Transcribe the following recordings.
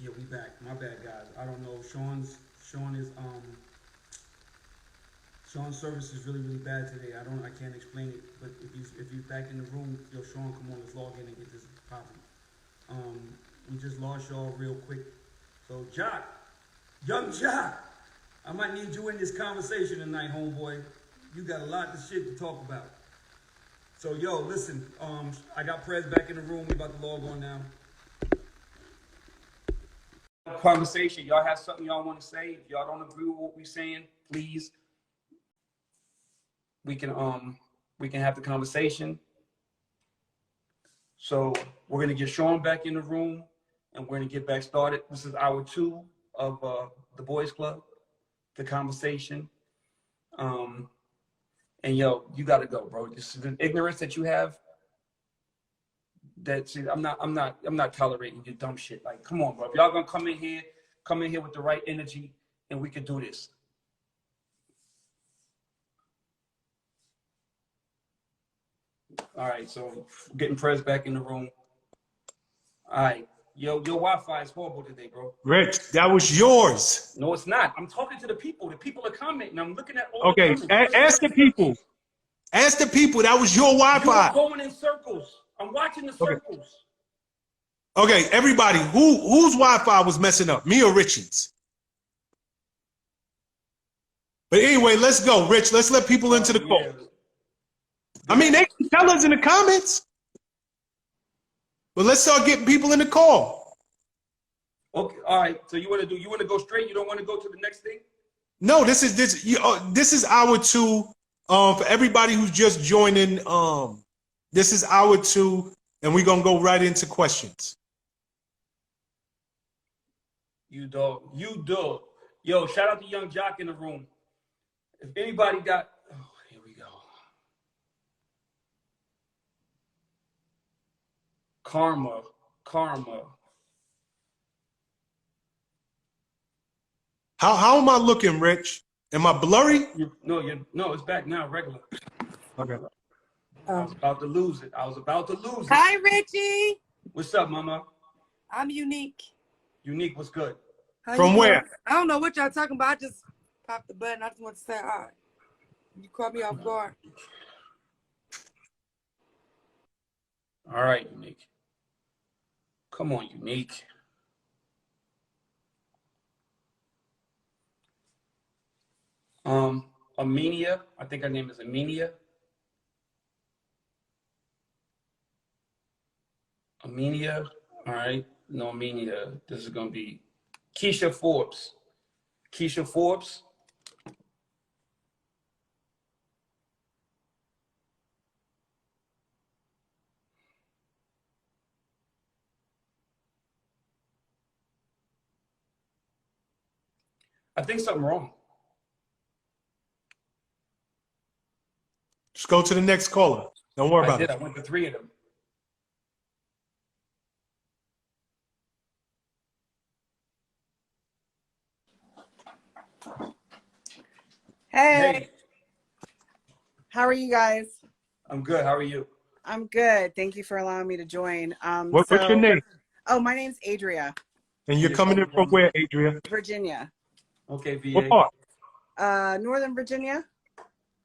Yeah, we back. My bad, guys. I don't know. Sean is Sean's service is really really bad today. I can't explain it. But if you back in the room, yo, Sean, come on, let's log in and get this popping. Um, we just lost y'all real quick. So Jock, young Jock, I might need you in this conversation tonight, homeboy. You got a lot of shit to talk about. So yo, listen. I got Prez back in the room. We about to log on now. Conversation. Y'all have something y'all want to say? If y'all don't agree with what we're saying, please. We can have the conversation. So we're gonna get Sean back in the room, and we're gonna get back started. This is hour 2 of the Boys Club, the conversation. And yo, you gotta go, bro. This is an ignorance that you have. I'm not tolerating your dumb shit. Like, come on, bro. If y'all gonna come in here with the right energy, and we can do this. All right, so getting Prez back in the room. All right, yo, your Wi-Fi is horrible today, bro. Rich, that was yours. No, it's not. I'm talking to the people. The people are commenting. I'm looking at all Okay, the comments. ask the people. Ask the people. That was your Wi-Fi. You're going in circles. I'm watching the circles. Okay, everybody, whose Wi-Fi was messing up? Me or Richie's? But anyway, let's go, Rich. Let's let people into the call. Yeah. I mean, they can tell us in the comments. But let's start getting people in the call. Okay, all right. So you want to go straight? You don't want to go to the next thing? No, this is hour 2. For everybody who's just joining, this is hour 2, and we're gonna go right into questions. You dog. Yo, shout out to Young Jock in the room. If anybody got, here we go. Karma. How am I looking, Rich? Am I blurry? No, it's back now, regular. Okay. I was about to lose it. Hi, Richie. What's up, mama? I'm Unique. Unique, what's good? From where? I don't know what y'all talking about. I just popped the button. I just want to say hi. You caught me off guard. All right, Unique. Come on, Unique. Amenia. I think her name is Amenia. Amenia. All right. No, Amenia. This is going to be Keisha Forbes. Keisha Forbes. I think something wrong. Just go to the next caller. Don't worry about it. I went to 3 of them. Hey. How are you guys? I'm good. How are you? I'm good. Thank you for allowing me to join. What's your name? Oh, my name's Adria. And you're coming in from where, Adria? Virginia. Okay, VA. What part? Northern Virginia,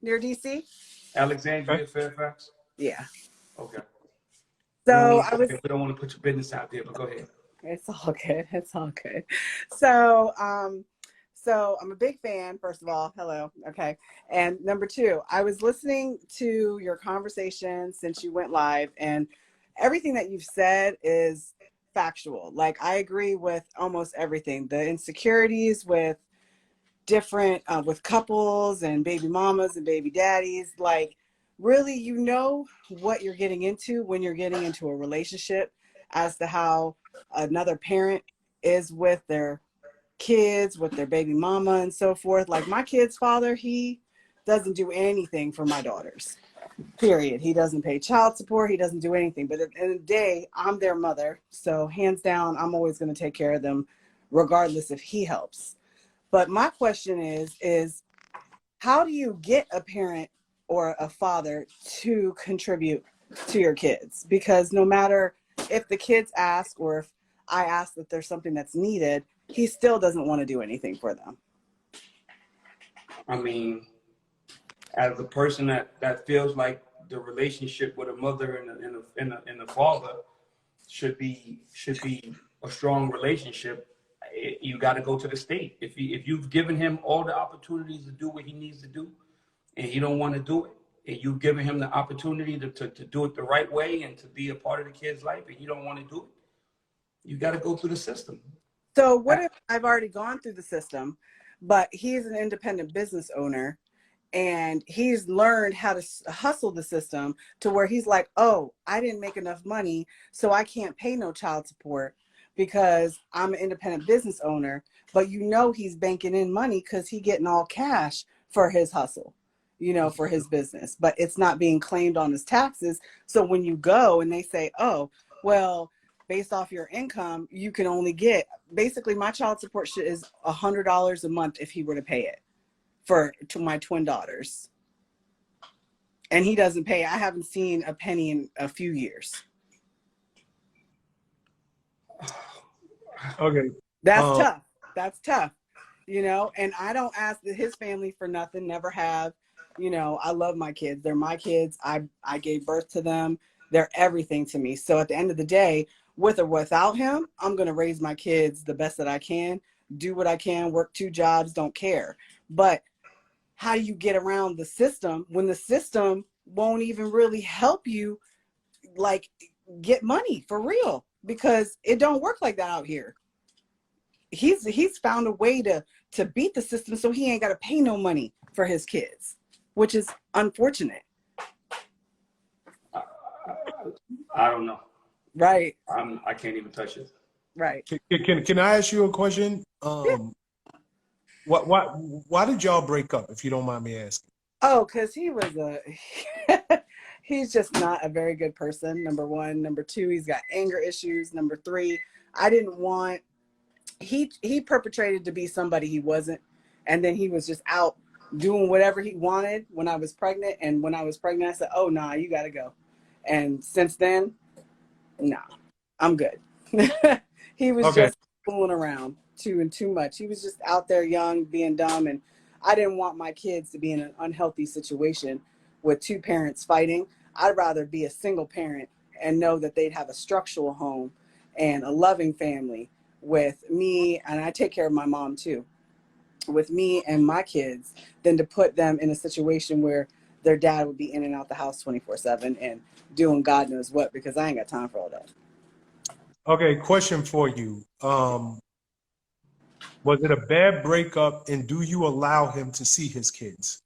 near DC. Alexandria, Fairfax? Yeah. Okay. So we don't want to put your business out there, but go ahead. It's all good. It's all good. So, so I'm a big fan, first of all. Hello. Okay. And number 2, I was listening to your conversation since you went live, and everything that you've said is factual. Like, I agree with almost everything. The insecurities with different, with couples and baby mamas and baby daddies, like, really, you know what you're getting into when you're getting into a relationship as to how another parent is with their kids, with their baby mama and so forth. Like, my kid's father, he doesn't do anything for my daughters, period. He doesn't pay child support. He doesn't do anything. But at the end of the day, I'm their mother. So hands down, I'm always going to take care of them regardless if he helps. But my question is how do you get a parent or a father to contribute to your kids? Because no matter if the kids ask or if I ask if there's something that's needed, he still doesn't want to do anything for them. I mean, as a person that feels like the relationship with a mother and a father should be a strong relationship, you got to go to the state. If you've given him all the opportunities to do what he needs to do, and he don't want to do it, and you've given him the opportunity to do it the right way and to be a part of the kid's life, and he don't want to do it, you got to go through the system. So what if I've already gone through the system, but he's an independent business owner and he's learned how to hustle the system to where he's like, oh, I didn't make enough money, so I can't pay no child support because I'm an independent business owner. But you know he's banking in money because he's getting all cash for his hustle, you know, for his business. But it's not being claimed on his taxes. So when you go and they say, oh, well, based off your income, you can only get, basically my child support is $100 a month if he were to pay it to my twin daughters. And he doesn't pay. I haven't seen a penny in a few years. Okay. That's tough. That's tough. You know, and I don't ask his family for nothing, never have. You know, I love my kids. They're my kids. I gave birth to them. They're everything to me. So at the end of the day, with or without him, I'm going to raise my kids the best that I can, do what I can, work 2 jobs, don't care. But how do you get around the system when the system won't even really help you, like, get money for real? Because it don't work like that out here. He's found a way to beat the system so he ain't got to pay no money for his kids, which is unfortunate. I don't know. Right. I can't even touch it. Right. Can I ask you a question? Yeah. Why did y'all break up, if you don't mind me asking? Oh, because he was he's just not a very good person, number one. Number two, he's got anger issues. Number three, I didn't want, he perpetrated to be somebody he wasn't. And then he was just out doing whatever he wanted when I was pregnant. And when I was pregnant, I said, oh, nah, you got to go. And since then, nah, I'm good. He was just fooling around too much. He was just out there young, being dumb. And I didn't want my kids to be in an unhealthy situation with 2 parents fighting. I'd rather be a single parent and know that they'd have a structural home and a loving family with me. And I take care of my mom too, with me and my kids, than to put them in a situation where their dad would be in and out the house 24/7 and doing God knows what, because I ain't got time for all that. Okay, question for you. Was it a bad breakup, and do you allow him to see his kids?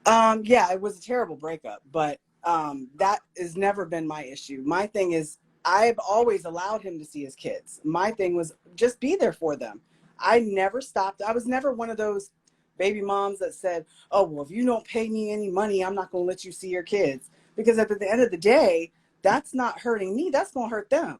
Yeah, it was a terrible breakup, but that has never been my issue. My thing is, I've always allowed him to see his kids. My thing was just be there for them. I never stopped. I was never one of those baby moms that said, oh, well, if you don't pay me any money, I'm not going to let you see your kids. Because at the end of the day, that's not hurting me. That's going to hurt them.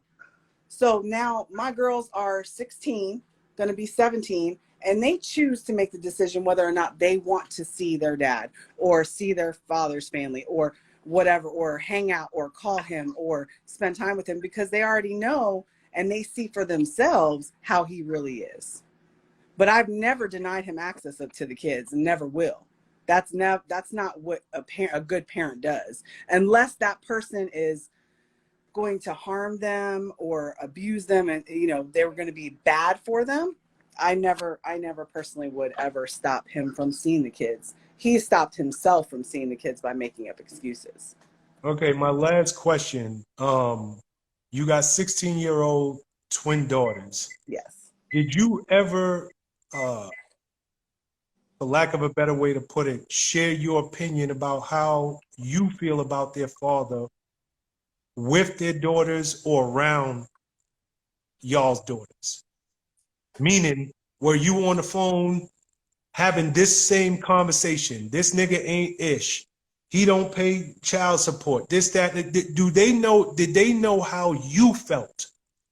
So now my girls are 16, going to be 17, and they choose to make the decision whether or not they want to see their dad or see their father's family or whatever, or hang out or call him or spend time with him, because they already know and they see for themselves how he really is. But I've never denied him access to the kids, and never will. That's not what a good parent does, unless that person is going to harm them or abuse them, and you know they were going to be bad for them. I never personally would ever stop him from seeing the kids. He stopped himself from seeing the kids by making up excuses. Okay, my last question. You got 16-year-old twin daughters. Yes. Did you ever, for lack of a better way to put it, share your opinion about how you feel about their father with their daughters or around y'all's daughters? Meaning, were you on the phone having this same conversation? This nigga ain't ish. He don't pay child support. This, that. Did they know how you felt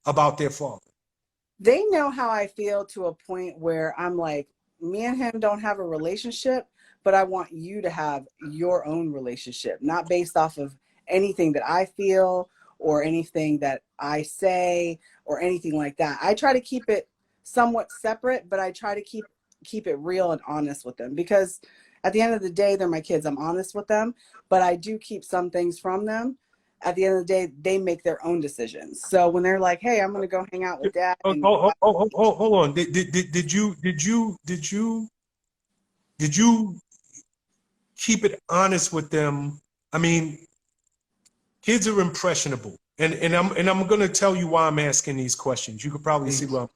about their father? They know how I feel, to a point where I'm like, me and him don't have a relationship, but I want you to have your own relationship, not based off of anything that I feel or anything that I say or anything like that. I try to keep it somewhat separate, but I try to keep it real and honest with them, because at the end of the day, they're my kids. I'm honest with them, but I do keep some things from them. At the end of the day, they make their own decisions. So when they're like, "Hey, I'm going to go hang out with dad," and Hold on. Did you keep it honest with them? I mean, kids are impressionable, and I'm going to tell you why I'm asking these questions. You could probably see why.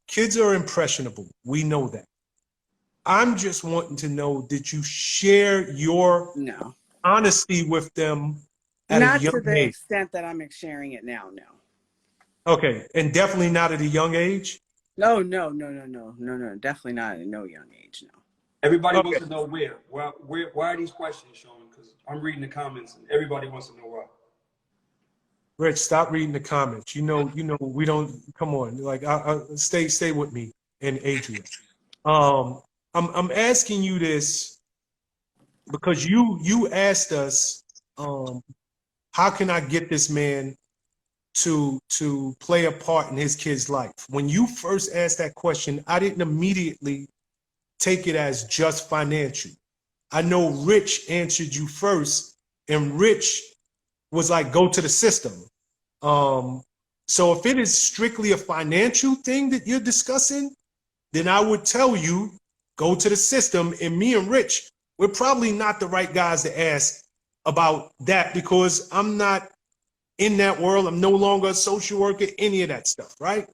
Kids are impressionable. We know that. I'm just wanting to know, did you share your no, honesty with them at not a young to the age? extent that I'm sharing it now. No. Okay, and definitely not at a young age? No, definitely not at no young age. No. Everybody Okay. wants to know where. Why are these questions, Sean? Because I'm reading the comments and everybody wants to know why. Rich, stop reading the comments. You know, we don't, come on, like, stay with me and Adrian. I'm asking you this because you asked us, how can I get this man to play a part in his kid's life? When you first asked that question, I didn't immediately take it as just financial. I know Rich answered you first, and Rich was like, go to the system. So if it is strictly a financial thing that you're discussing, then I would tell you, go to the system. And me and Rich, we're probably not the right guys to ask about that, because I'm not in that world. I'm no longer a social worker, any of that stuff, right?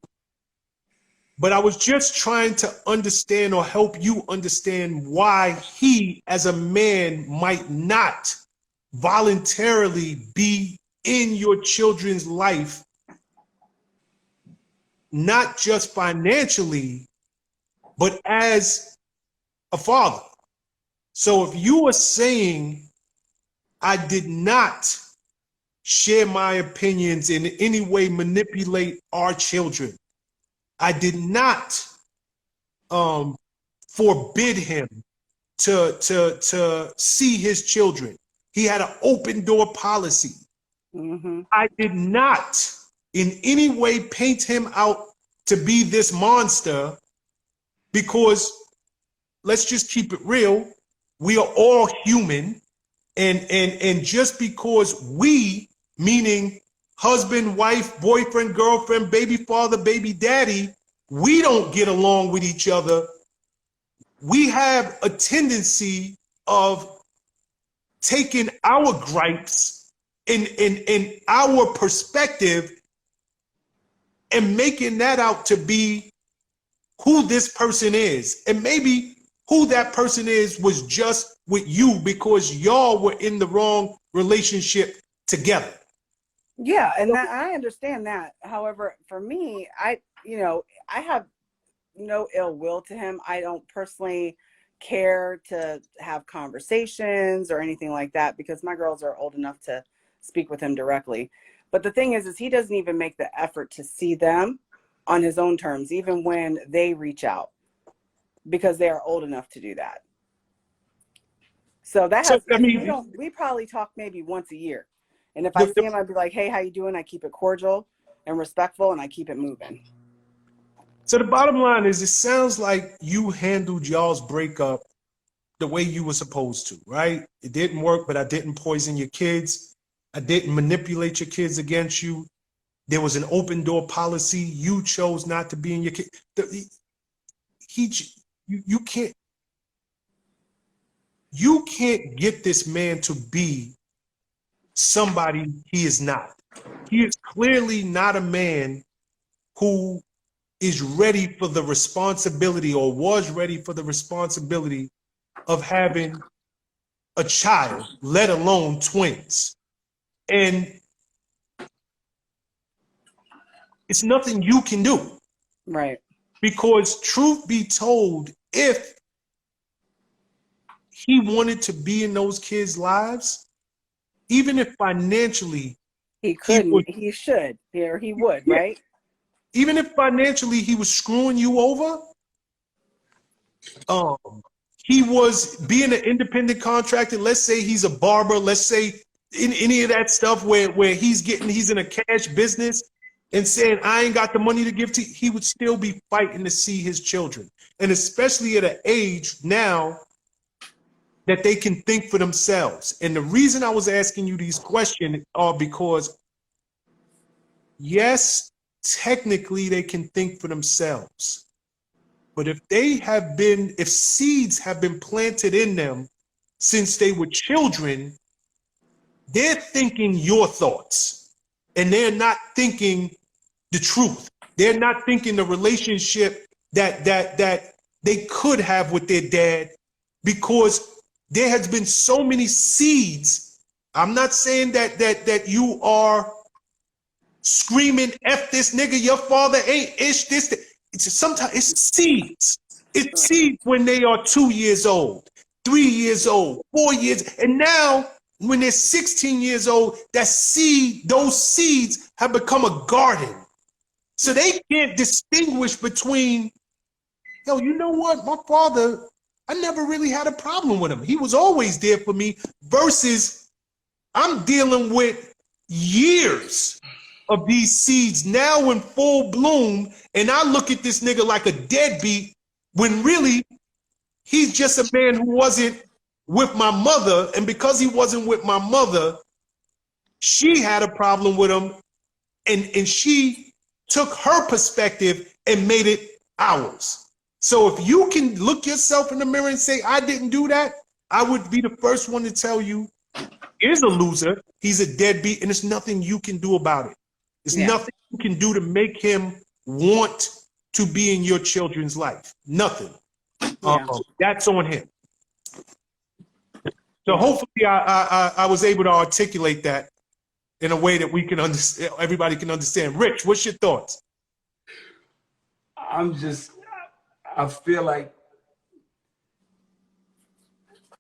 But I was just trying to understand, or help you understand, why he, as a man, might not voluntarily be in your children's life, not just financially, but as a father. So if you are saying I did not share my opinions in any way, manipulate our children, I did not forbid him to see his children. He had an open door policy. Mm-hmm. I did not in any way paint him out to be this monster, because let's just keep it real. We are all human. And just because we, meaning husband, wife, boyfriend, girlfriend, baby father, baby daddy, we don't get along with each other, we have a tendency of taking our gripes in our perspective and making that out to be who this person is. And maybe who that person is was just with you because y'all were in the wrong relationship together. Yeah, and that, I understand that. However, for me, I have no ill will to him. I don't personally care to have conversations or anything like that, because my girls are old enough to speak with him directly. But the thing is he doesn't even make the effort to see them on his own terms, even when they reach out, because they are old enough to do that. So that has, we probably talk maybe once a year. And if I see him, I'd be like, "Hey, how you doing?" I keep it cordial and respectful, and I keep it moving. So the bottom line is, it sounds like you handled y'all's breakup the way you were supposed to, right? It didn't work, but I didn't poison your kids. I didn't manipulate your kids against you. There was an open door policy. You chose not to be in your kid. You can't get this man to be somebody he is not. He is clearly not a man who is ready for the responsibility, or was ready for the responsibility of having a child, let alone twins. And it's nothing you can do. Right. Because truth be told, if he wanted to be in those kids' lives, even if financially he couldn't, he should, or he would, yeah. Right? Even if financially he was screwing you over, he was being an independent contractor. Let's say he's a barber. Let's say in any of that stuff where he's in a cash business and saying, I ain't got the money to give to you, he would still be fighting to see his children. And especially at an age now that they can think for themselves. And the reason I was asking you these questions are because, yes, technically they can think for themselves. But if seeds have been planted in them since they were children, they're thinking your thoughts and they're not thinking the truth. They're not thinking the relationship that they could have with their dad, because there has been so many seeds. I'm not saying that you are screaming, F this nigga, your father ain't ish this. Sometimes it's seeds. It's seeds when they are 2 years old, 3 years old, 4 years. And now when they're 16 years old, those seeds have become a garden. So they can't distinguish between, yo, you know what? My father, I never really had a problem with him. He was always there for me, versus I'm dealing with years of these seeds now in full bloom, and I look at this nigga like a deadbeat when really he's just a man who wasn't with my mother, and because he wasn't with my mother, she had a problem with him, and she took her perspective and made it ours. So if you can look yourself in the mirror and say, I didn't do that, I would be the first one to tell you, he's a loser, he's a deadbeat, and there's nothing you can do about it. There's nothing you can do to make him want to be in your children's life. Nothing. That's on him. So hopefully I was able to articulate that in a way that we can understand, everybody can understand. Rich, what's your thoughts? I feel like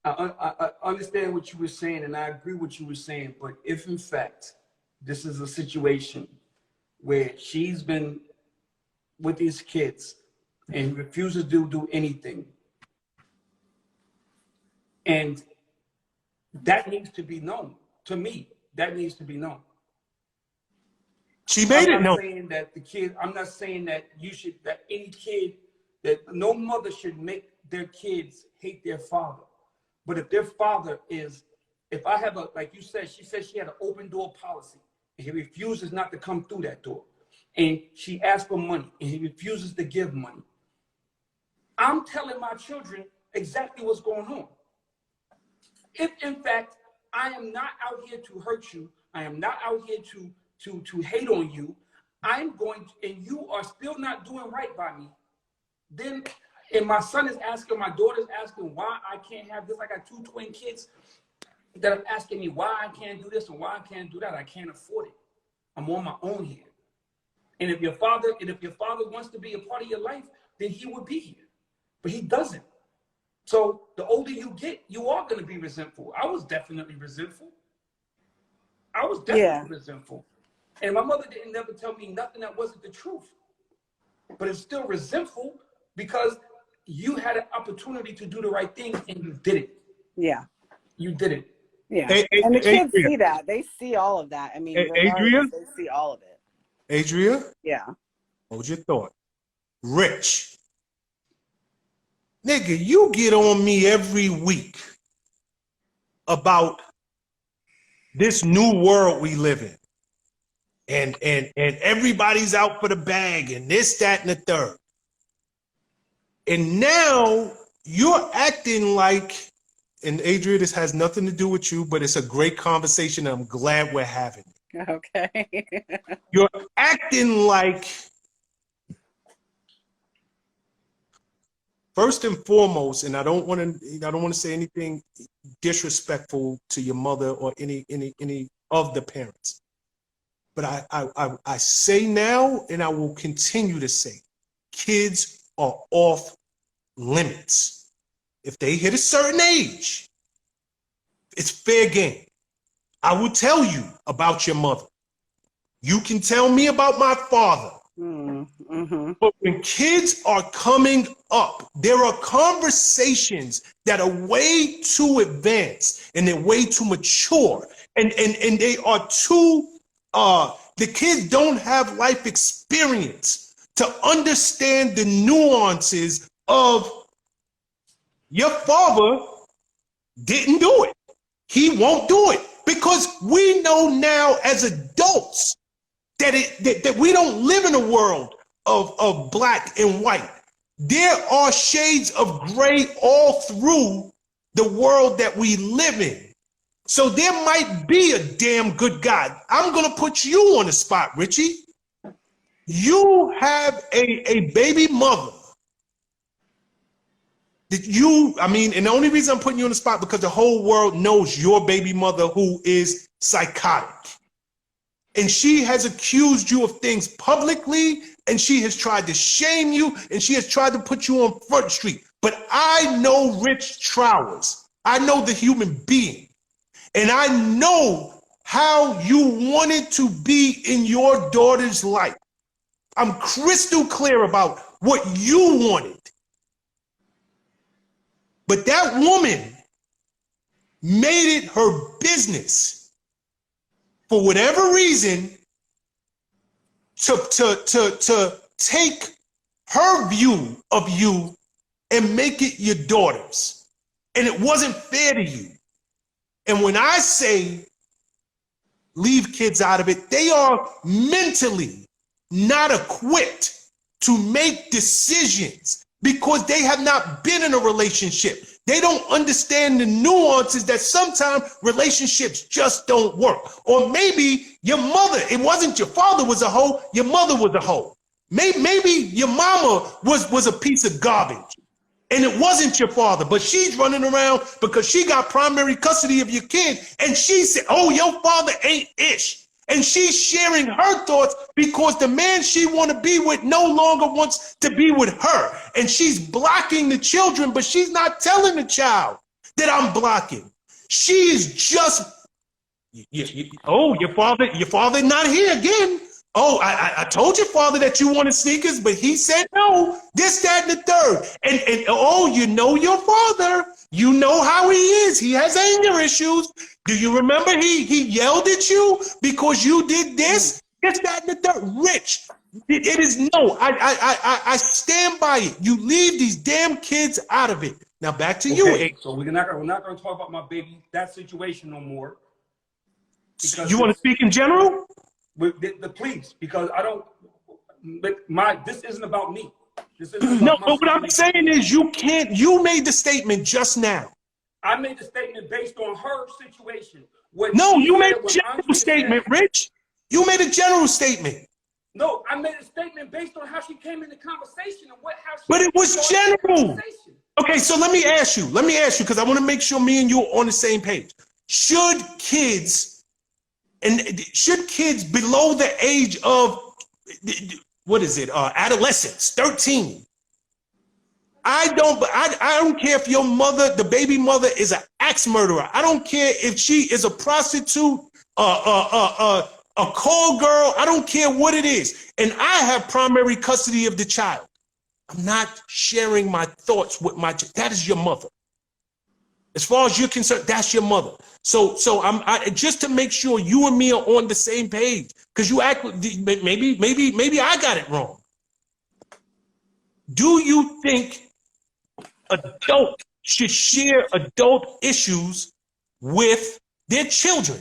I understand what you were saying, and I agree with what you were saying. But if in fact this is a situation where she's been with these kids and refuses to do anything, and that needs to be known. To me, that needs to be known. She made it known. I'm not saying that the kid, I'm not saying that that any kid, that no mother should make their kids hate their father. But if their father is, if I have like you said, she said she had an open door policy, and he refuses not to come through that door. And she asked for money, and he refuses to give money. I'm telling my children exactly what's going on. If in fact I am not out here to hurt you, I am not out here to hate on you, I'm going to, and you are still not doing right by me, then, and my son is asking, my daughter's asking why I can't have this. I got 2 twin kids that are asking me why I can't do this and why I can't do that. I can't afford it. I'm on my own here. And if your father wants to be a part of your life, then he would be here. But he doesn't. So the older you get, you are going to be resentful. I was definitely resentful. Resentful. And my mother didn't never tell me nothing that wasn't the truth. But it's still resentful because you had an opportunity to do the right thing and you did it. Yeah. You did it. Yeah. And the kids see that. They see all of that. I mean, Adria? They see all of it. Adria? Yeah. Hold your thought. Rich. Nigga, you get on me every week about this new world we live in. And everybody's out for the bag and this, that, and the third. And now you're acting like, and Adria, this has nothing to do with you, but it's a great conversation. And I'm glad we're having it. Okay. You're acting like, first and foremost, and I don't want to say anything disrespectful to your mother or any of the parents. But I say now, and I will continue to say, kids are off limits. If they hit a certain age, it's fair game. I will tell you about your mother. You can tell me about my father. Mm-hmm. But when kids are coming up, there are conversations that are way too advanced and they're way too mature. And they are too, the kids don't have life experience to understand the nuances of your father didn't do it. He won't do it. Because we know now as adults that we don't live in a world of black and white. There are shades of gray all through the world that we live in. So there might be a damn good guy. I'm going to put you on the spot, Richie. You have a baby mother that and the only reason I'm putting you on the spot because the whole world knows your baby mother who is psychotic. And she has accused you of things publicly, and she has tried to shame you, and she has tried to put you on Front Street. But I know Rich Trowers. I know the human being. And I know how you wanted to be in your daughter's life. I'm crystal clear about what you wanted. But that woman made it her business, for whatever reason, to take her view of you and make it your daughter's. And it wasn't fair to you. And when I say leave kids out of it, they are mentally not equipped to make decisions because they have not been in a relationship. They don't understand the nuances that sometimes relationships just don't work. Or maybe your mother, it wasn't your father was a hoe, your mother was a hoe. Maybe your mama was a piece of garbage and it wasn't your father, but she's running around because she got primary custody of your kid and she said, oh, your father ain't ish. And she's sharing her thoughts because the man she want to be with no longer wants to be with her. And she's blocking the children, but she's not telling the child that I'm blocking. She is just, oh, your father not here again. Oh, I told your father that you wanted sneakers, but he said no, this, that, and the third. And oh, you know your father. You know how he is. He has anger issues. Do you remember he yelled at you because you did this, that, and the third? Rich, it is no. I stand by it. You leave these damn kids out of it. Now back to you. Okay, so we're not going to talk about my baby, that situation no more. You want to speak in general? With the police, because I don't. This isn't about me. This isn't about no, but what I'm saying is you can't. You made the statement just now. I made the statement based on her situation. No, you made a general statement, Rich. You made a general statement. No, I made a statement based on how she came in the conversation and how she. But it was general. Okay, so let me ask you, because I want to make sure me and you are on the same page. Should kids below the age of, adolescence, 13? I don't care if your mother, the baby mother, is an axe murderer. I don't care if she is a prostitute, a call girl. I don't care what it is. And I have primary custody of the child. I'm not sharing my thoughts with that is your mother. As far as you're concerned, that's your mother. So I just to make sure you and me are on the same page, because you act maybe I got it wrong. Do you think adults should share adult issues with their children?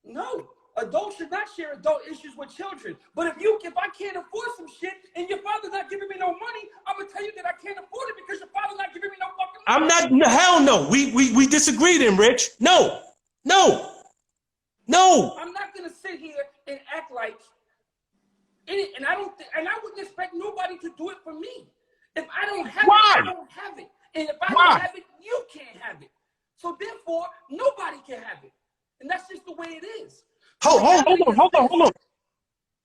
No, adults should not share adult issues with children. But if I can't afford some shit and your father's not giving me no money, I'm gonna tell you that I can't afford it because your father's not giving me no fucking money. I'm not. Hell no. We disagree then, Rich. No. I'm not gonna sit here and act like it, and I wouldn't expect nobody to do it for me. If I don't have it, I don't have it. And if I don't have it, you can't have it. So therefore, nobody can have it. And that's just the way it is. Hold on.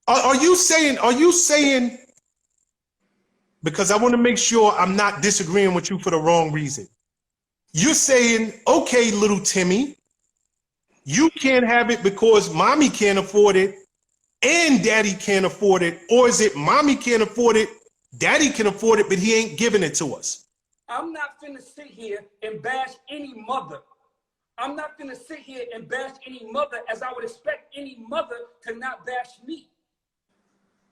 Are you saying, because I want to make sure I'm not disagreeing with you for the wrong reason. You're saying, okay, little Timmy, you can't have it because mommy can't afford it. and daddy can't afford it? Or is it mommy can't afford it, daddy can afford it, but he ain't giving it to us? I'm not finna sit here and bash any mother. I'm not finna sit here and bash any mother as I would expect any mother to not bash me.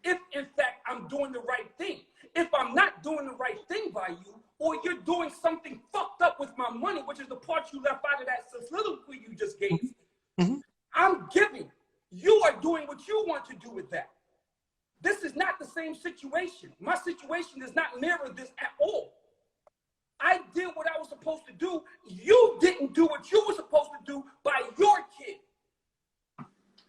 If, in fact, I'm doing the right thing. If I'm not doing the right thing by you, or you're doing something fucked up with my money, which is the part you left out of that soliloquy you just gave, I'm giving. You are doing what you want to do with that. This is not the same situation. My situation does not mirror this at all. I did what I was supposed to do. You didn't do what you were supposed to do by your kid.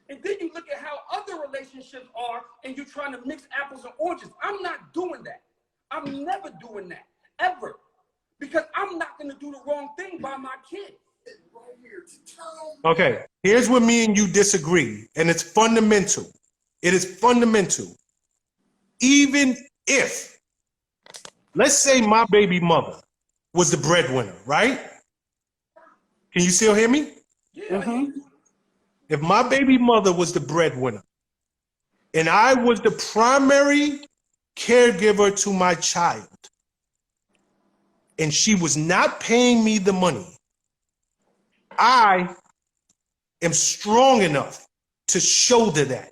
And then you look at how other relationships are and you're trying to mix apples and oranges. I'm not doing that. I'm never doing that, ever. Because I'm not going to do the wrong thing by my kid. Okay, here's where me and you disagree, and it's fundamental. It is fundamental. Even if, let's say my baby mother was the breadwinner, right? Can you still hear me? Yeah. If my baby mother was the breadwinner and I was the primary caregiver to my child and she was not paying me the money, I am strong enough to shoulder that.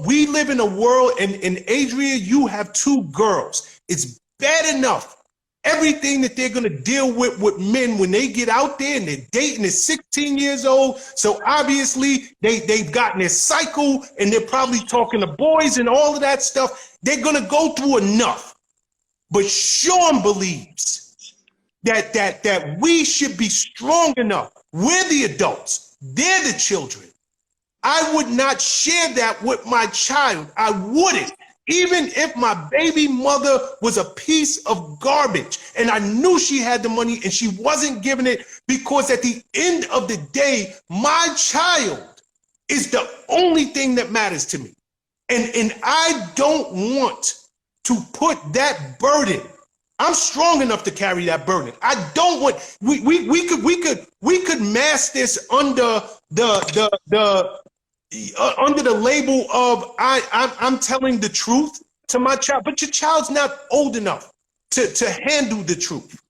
We live in a world, and Adria, you have 2 girls. It's bad enough. Everything that they're going to deal with men when they get out there and they're dating is 16 years old. So obviously they've gotten their cycle and they're probably talking to boys and all of that stuff. They're going to go through enough. But Sean believes that we should be strong enough. We're the adults. They're the children. I would not share that with my child. I wouldn't. Even if my baby mother was a piece of garbage and I knew she had the money and she wasn't giving it, because at the end of the day, my child is the only thing that matters to me. And I don't want to put that burden. I'm strong enough to carry that burden. I don't want, we could mask this under under the label of I'm telling the truth to my child, but your child's not old enough to handle the truth.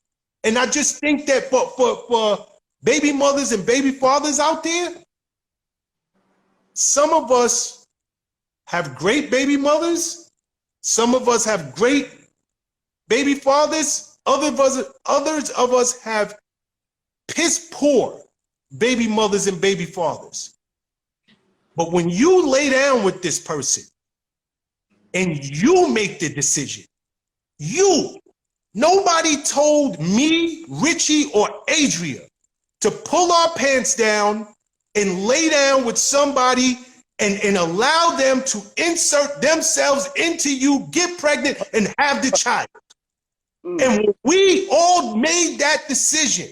And I just think that for baby mothers and baby fathers out there, some of us have great baby mothers, some of us have great baby fathers, others of us have piss poor baby mothers and baby fathers. But when you lay down with this person and you make the decision, nobody told me, Richie, or Adria to pull our pants down and lay down with somebody and allow them to insert themselves into you, get pregnant, and have the child. And when we all made that decision,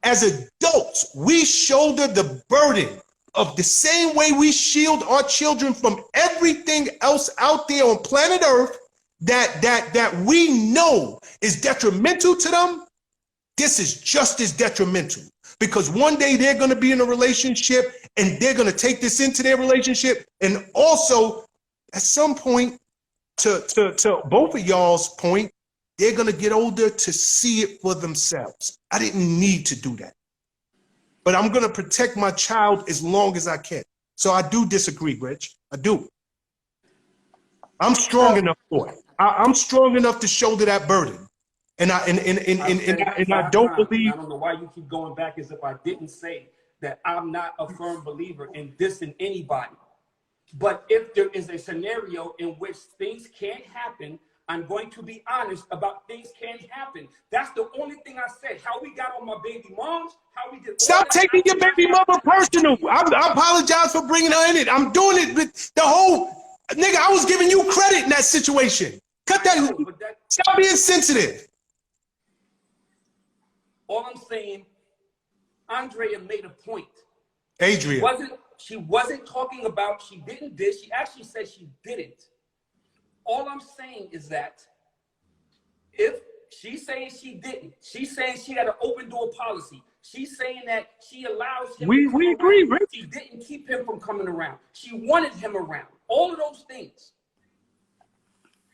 as adults, we shoulder the burden of the same way we shield our children from everything else out there on planet Earth that we know is detrimental to them. This is just as detrimental, because one day they're going to be in a relationship and they're going to take this into their relationship. And also at some point, to both of y'all's point, they're going to get older to see it for themselves. I didn't need to do that. But I'm going to protect my child as long as I can. So I do disagree, Rich. I do. I'm strong enough for it. I'm strong enough to shoulder that burden. And I don't believe. I don't know why you keep going back as if I didn't say that I'm not a firm believer in dissing anybody. But if there is a scenario in which things can't happen, I'm going to be honest about things can't happen. That's the only thing I said. How we got on my baby moms, how we did. Stop taking your baby mama personal. I apologize for bringing her in it. I'm doing it with the whole, nigga, I was giving you credit in that situation. Cut that. Stop being sensitive. All I'm saying, Andrea made a point. Adria. She wasn't talking about, she didn't diss. She actually said she didn't. All I'm saying is that if she's saying she didn't, she's saying she had an open door policy. She's saying that she allows him We to come agree, around. Rich. She didn't keep him from coming around. She wanted him around. All of those things.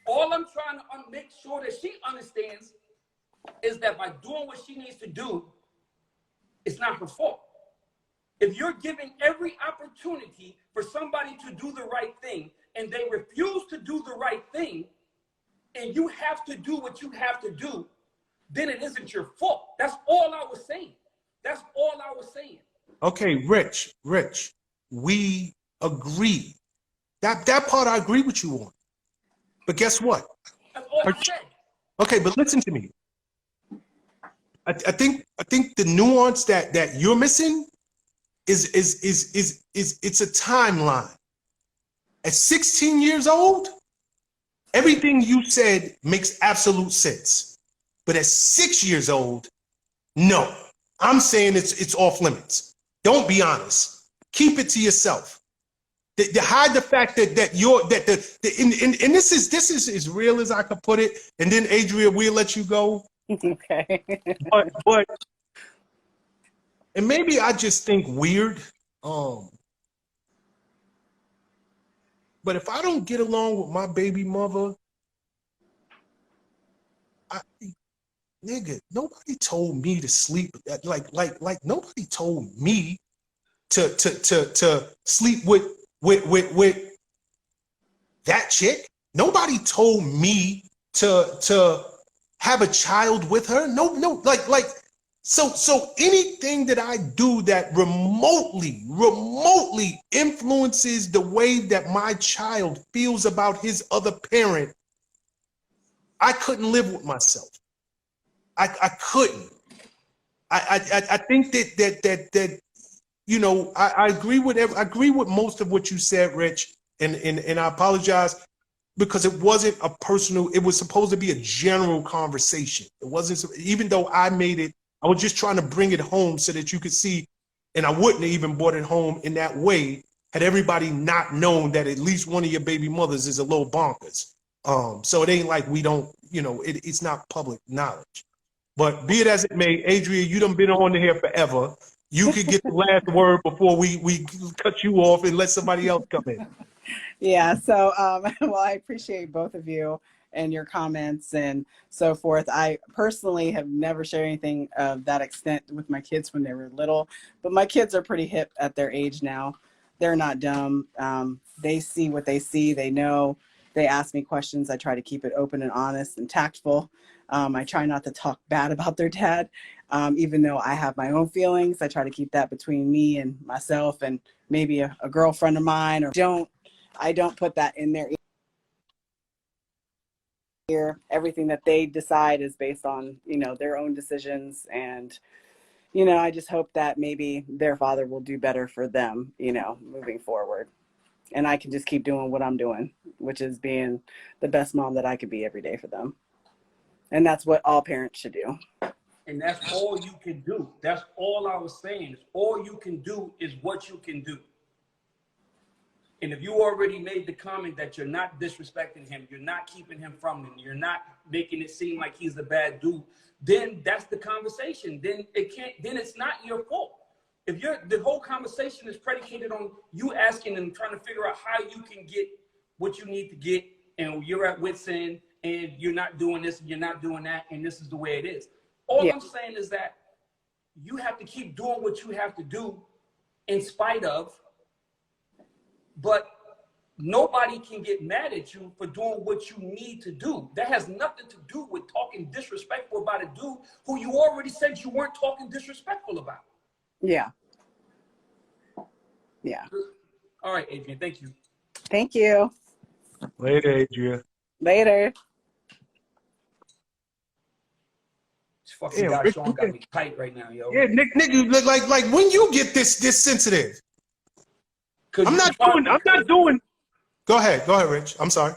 All I'm trying to make sure that she understands is that by doing what she needs to do, it's not her fault. If you're giving every opportunity for somebody to do the right thing and they refuse to do the right thing, and you have to do what you have to do, then it isn't your fault. That's all I was saying. That's all I was saying. Okay, Rich, we agree. That part I agree with you on. But guess what? That's all I said. Okay, but listen to me. I think the nuance that you're missing is it's a timeline. At 16 years old, everything you said makes absolute sense. But at 6 years old, no. I'm saying it's off limits. Don't be honest. Keep it to yourself. Hide the fact that and this is as real as I could put it. And then Adria, we'll let you go. Okay. But and maybe I just think weird. But if I don't get along with my baby mother, nigga, nobody told me to sleep. Like nobody told me to sleep with that chick. Nobody told me to have a child with her. No, like so anything that I do that remotely influences the way that my child feels about his other parent, I couldn't live with myself. I couldn't. I think that you know, I agree with most of what you said, Rich, and I apologize because it wasn't a personal. It was supposed to be a general conversation. It wasn't, even though I made it. I was just trying to bring it home so that you could see, and I wouldn't have even brought it home in that way had everybody not known that at least one of your baby mothers is a little bonkers. So it ain't like we don't, you know, it's not public knowledge. But be it as it may, Adria, you done been on here forever. You could get the last word before we cut you off and let somebody else come in. Yeah. So, well, I appreciate both of you and your comments and so forth. I personally have never shared anything of that extent with my kids when they were little, but my kids are pretty hip at their age now. They're not dumb. They see what they see. They know. They ask me questions. I try to keep it open and honest and tactful. I try not to talk bad about their dad, even though I have my own feelings. I try to keep that between me and myself and maybe a girlfriend of mine, or I don't put that in their ear. Everything that they decide is based on, you know, their own decisions. And, you know, I just hope that maybe their father will do better for them, you know, moving forward. And I can just keep doing what I'm doing, which is being the best mom that I could be every day for them. And that's what all parents should do. And that's all you can do. That's all I was saying. All you can do is what you can do. And if you already made the comment that you're not disrespecting him, you're not keeping him from him, you're not making it seem like he's a bad dude, then that's the conversation. Then it's not your fault. If the whole conversation is predicated on you asking and trying to figure out how you can get what you need to get, and you're at wit's end, and you're not doing this, and you're not doing that, and this is the way it is. All I'm saying is that you have to keep doing what you have to do in spite of, but nobody can get mad at you for doing what you need to do. That has nothing to do with talking disrespectful about a dude who you already said you weren't talking disrespectful about. Yeah. Yeah. All right, Adrian, thank you. Thank you. Later, Adria. Later. This fucking guy Rick, Sean got me tight right now, yo. Yeah, Nick, you look like when you get this sensitive. I'm not doing. Go ahead, Rich. I'm sorry.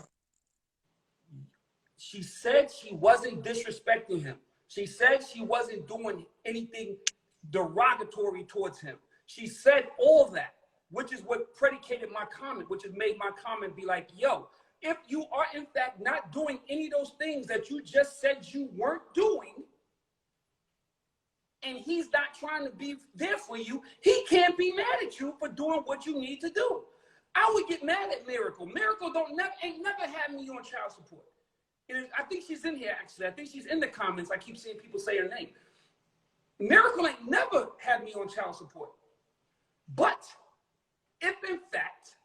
She said she wasn't disrespecting him. She said she wasn't doing anything derogatory towards him. She said all that, which is what predicated my comment, which has made my comment be like, yo, if you are in fact not doing any of those things that you just said you weren't doing, and he's not trying to be there for you, he can't be mad at you for doing what you need to do. I would get mad at Miracle. Miracle ain't never had me on child support. And I think she's in here, actually. I think she's in the comments. I keep seeing people say her name. Miracle ain't never had me on child support. But if, in fact,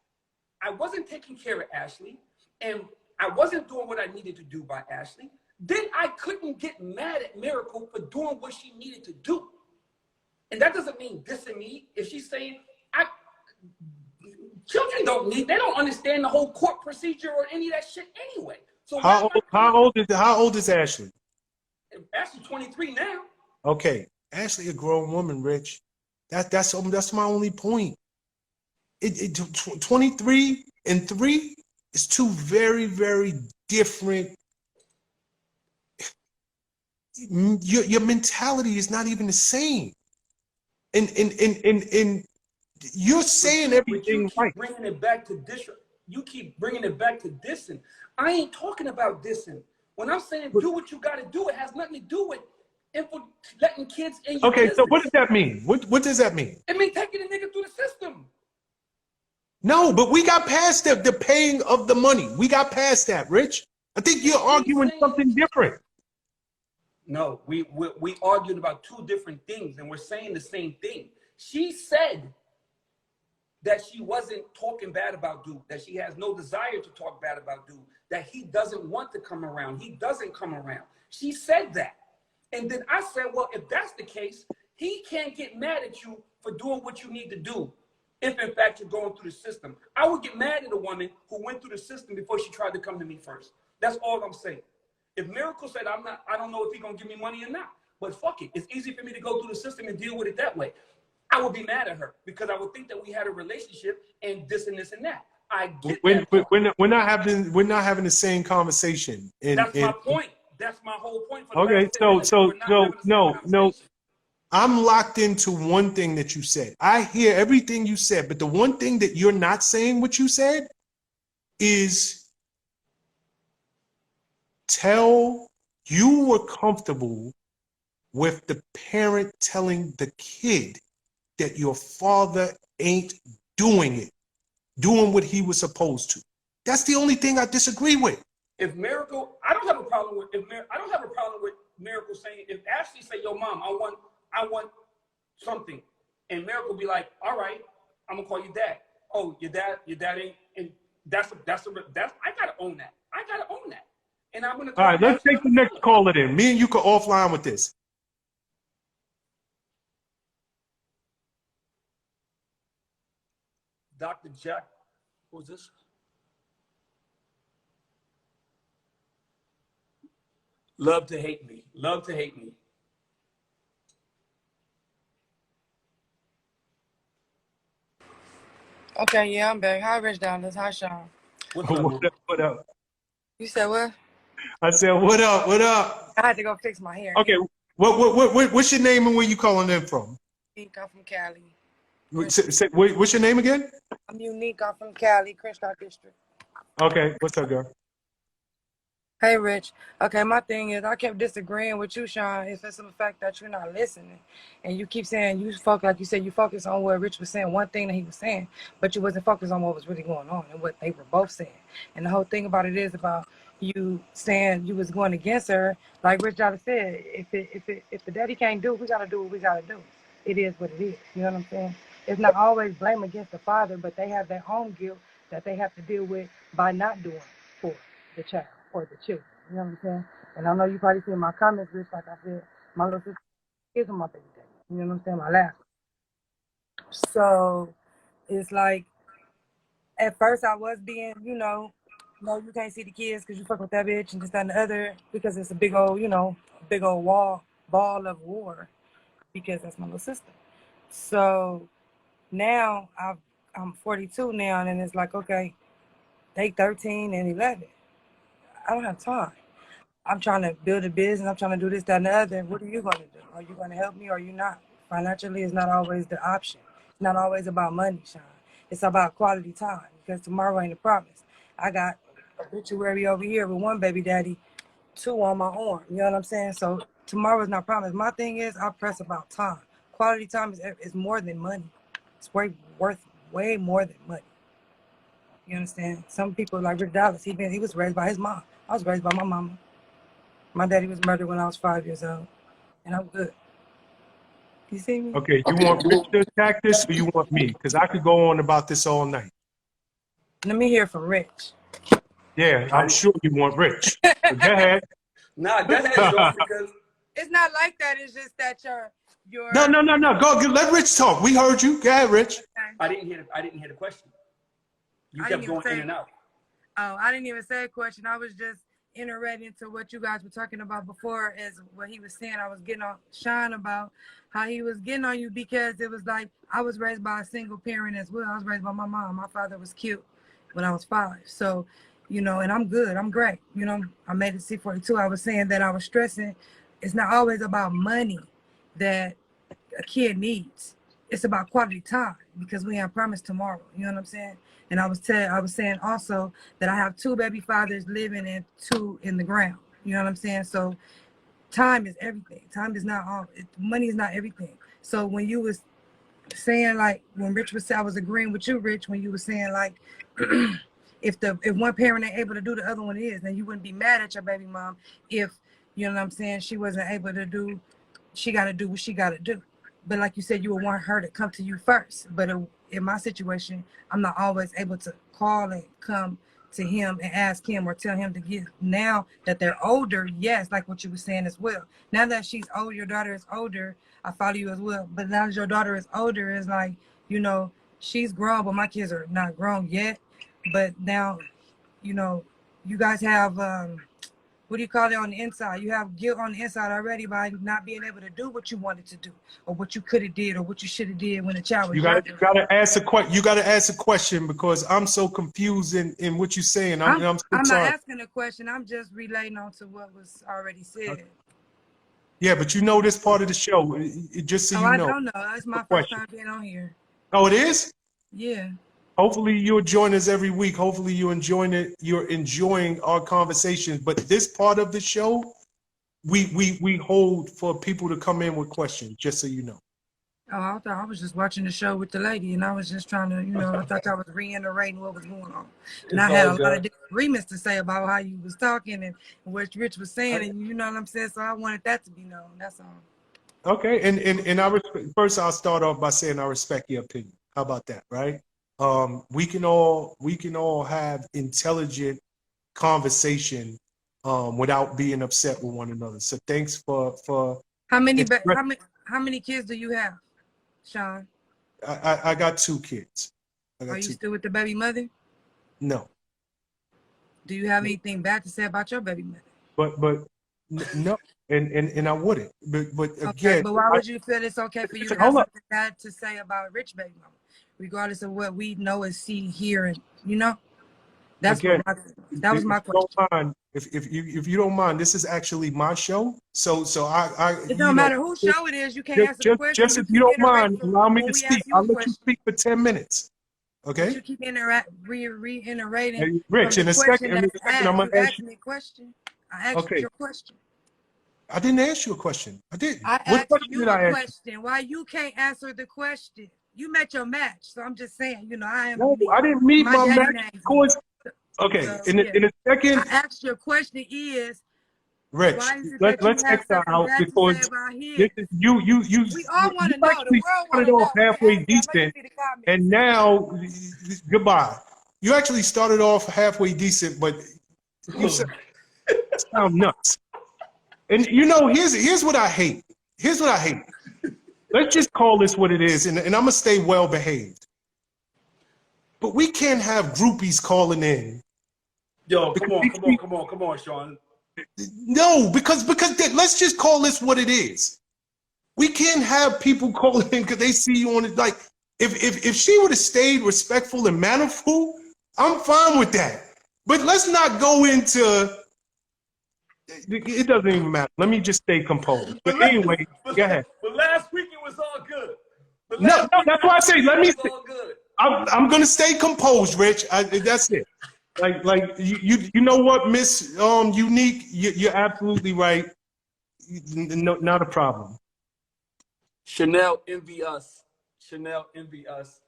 I wasn't taking care of Ashley and I wasn't doing what I needed to do by Ashley, then I couldn't get mad at Miracle for doing what she needed to do. And that doesn't mean dissing me. If she's saying, children they don't understand the whole court procedure or any of that shit anyway. So how old is Ashley? Ashley's 23 now. Okay, Ashley a grown woman, Rich. That's my only point. 23 and 3 is two very, very different. Your mentality is not even the same. And you're saying everything right. Bringing it back to this. You keep bringing it back to dissing. I ain't talking about dissing. When I'm saying do what you got to do, it has nothing to do with letting kids in your business. So what does that mean? What does that mean? It means taking a nigga through the system. No, but we got past the paying of the money. We got past that, Rich. I think you're arguing something different. No, we argued about two different things, and we're saying the same thing. She said that she wasn't talking bad about Duke, that she has no desire to talk bad about Duke, that he doesn't want to come around. He doesn't come around. She said that. And then I said, well, if that's the case, he can't get mad at you for doing what you need to do. If in fact you're going through the system, I would get mad at a woman who went through the system before she tried to come to me first. That's all I'm saying. If Miracle said, I don't know if he's gonna give me money or not, but fuck it. It's easy for me to go through the system and deal with it that way. I would be mad at her because I would think that we had a relationship and this and that. I get that. We're not having the same conversation. That's my point. That's my whole point. Okay, no. I'm locked into one thing that you said. I hear everything you said, but the one thing that you're not saying what you said is you were comfortable with the parent telling the kid that your father ain't doing what he was supposed to. That's the only thing I disagree with. If Miracle, I don't have a problem with Miracle saying, if Ashley say, yo, mom, I want something, and Miracle be like, all right, I'm gonna call you dad. Oh, your dad ain't, and that's I gotta own that. And I'm gonna. All right, let's take the next caller then. Me and you can offline with this. Dr. Jack, who's this? Love to hate me. Okay, yeah, I'm back. Hi, Rich Dollars. Hi, Sean. What up? You said what? I said, what up? I had to go fix my hair. Okay, what's your name and where you calling in from? Unique, I'm from Cali. What's your name again? I'm Unique. I'm from Cali, Crenshaw District. Okay, what's up, girl? Hey, Rich. Okay, my thing is I kept disagreeing with you, Sean. It's just the fact that you're not listening. And you keep saying you focus on what Rich was saying, one thing that he was saying, but you wasn't focused on what was really going on and what they were both saying. And the whole thing about it is about you saying you was going against her. Like Rich Dollar said, if the daddy can't do it, we got to do what we got to do. It is what it is. You know what I'm saying? It's not always blame against the father, but they have their own guilt that they have to deal with by not doing for the child or the children. You know what I'm saying? And I know you probably see in my comments, Rich, like I said, my little sister is my baby daddy. You know what I'm saying? My last one. So it's like, at first I was being, no, you can't see the kids because you fuck with that bitch and this, that, and the other, because it's a big old, ball of war, because that's my little sister. So now I'm 42 now, and it's like, okay, they 13 and 11. I don't have time. I'm trying to build a business. I'm trying to do this, that, and the other. What are you going to do? Are you going to help me or are you not? Financially is not always the option. It's not always about money, Sean. It's about quality time, because tomorrow ain't a promise. I got a obituary over here with one baby daddy, 2 on my arm. You know what I'm saying? So tomorrow is not promised. My thing is, I press about time. Quality time is more than money. It's worth way more than money. You understand? Some people like Rick Dallas, he was raised by his mom. I was raised by my mama. My daddy was murdered when I was 5 years old, and I'm good. You see me? Okay, you want Rich to attack this or you want me? Because I could go on about this all night. Let me hear from Rich. Yeah, I'm sure you want Rich. But go ahead. Nah, go ahead, Sean, because It's not like that. It's just that you're. No. Go, let Rich talk. We heard you. Go ahead, Rich. I didn't hear the question. You I kept didn't even going in say- and out. Oh, I didn't even say a question. I was just iterating into what you guys were talking about before, as what he was saying. I was getting on Sean about how he was getting on you because it was like I was raised by a single parent as well. I was raised by my mom. My father was killed when I was 5. So, you know, and I'm good. I'm great. You know, I made it C42. I was saying that I was stressing. It's not always about money that a kid needs. It's about quality time because we ain't promised tomorrow. You know what I'm saying? And I was saying also that I have 2 baby fathers living and 2 in the ground. You know what I'm saying? So time is everything. Time is not all. Money is not everything. So when you was saying, like, when Rich was saying, I was agreeing with you, Rich, when you were saying, like, if one parent ain't able to do, the other one is, then you wouldn't be mad at your baby mom if, you know what I'm saying, she wasn't able to do, she got to do what she got to do. But like you said, you would want her to come to you first. But in my situation, I'm not always able to call and come to him and ask him or tell him to get. Now that they're older, yes, like what you were saying as well. Now that she's older, your daughter is older, I follow you as well. But now that your daughter is older, it's like, you know, she's grown, but my kids are not grown yet. But now, you know, you guys have, what do you call it on the inside? You have guilt on the inside already by not being able to do what you wanted to do, or what you could have did, or what you should have did when the child was younger. You gotta ask a question. You gotta ask a question because I'm so confused in what you're saying. I'm so not sorry. asking a question. I'm just relating on to what was already said. Okay. Yeah, but you know this part of the show. Just so you I know. don't know. It's my first time being on here. Oh, it is? Yeah. Hopefully you'll join us every week. Hopefully you're enjoying it. You're enjoying our conversations. But this part of the show, we hold for people to come in with questions, just so you know. Oh, I thought I was just watching the show with the lady, and I was just trying to, you know, I thought I was reiterating what was going on. And I had a lot of disagreements to say about how you was talking and what Rich was saying, and you know what I'm saying? So I wanted that to be known. That's all. Okay, and first I'll start off by saying I respect your opinion. How about that, right? We can all have intelligent conversation without being upset with one another. So thanks for how many kids do you have, Sean? I got 2 kids. Are you still with the baby mother? No. Do you have anything bad to say about your baby mother? But no, and I wouldn't. But again, okay, but why would you feel it's okay for you to have something bad to say about Rich baby mama, regardless of what we know and see here, and you know? That's again, that was my question. If you don't mind, this is actually my show. So I it don't matter whose show it is. You can't answer the question. Just if you don't mind, allow me to speak. I'll let you speak for 10 minutes. Okay. But you keep reiterating. Hey, Rich, in a second, I'm gonna ask you a question. I asked you your question. I didn't ask you a question. I didn't. I asked you a question. Why you can't answer the question? You met your match, so I'm just saying. You know, I am. No, I didn't meet my match. Of course. Okay. So, in a second. I asked your question is. Rich, let's exit out because this is, you we all want to know. The world started off halfway decent, and now goodbye. You actually started off halfway decent, but you sound nuts. And you know, here's what I hate. Here's what I hate. Let's just call this what it is, and I'm gonna stay well behaved. But we can't have groupies calling in. Yo, come on, Sean. No, because let's just call this what it is. We can't have people calling in because they see you on it. Like, if she would have stayed respectful and mannerful, I'm fine with that. But let's not go into. It doesn't even matter. Let me just stay composed. But anyway, go ahead. But last week it was all good. No, that's why I say let me. I'm gonna stay composed, Rich. That's it. Like you know what, Miss Unique, you're absolutely right. No, not a problem. Chanel envy us. Chanel envy us.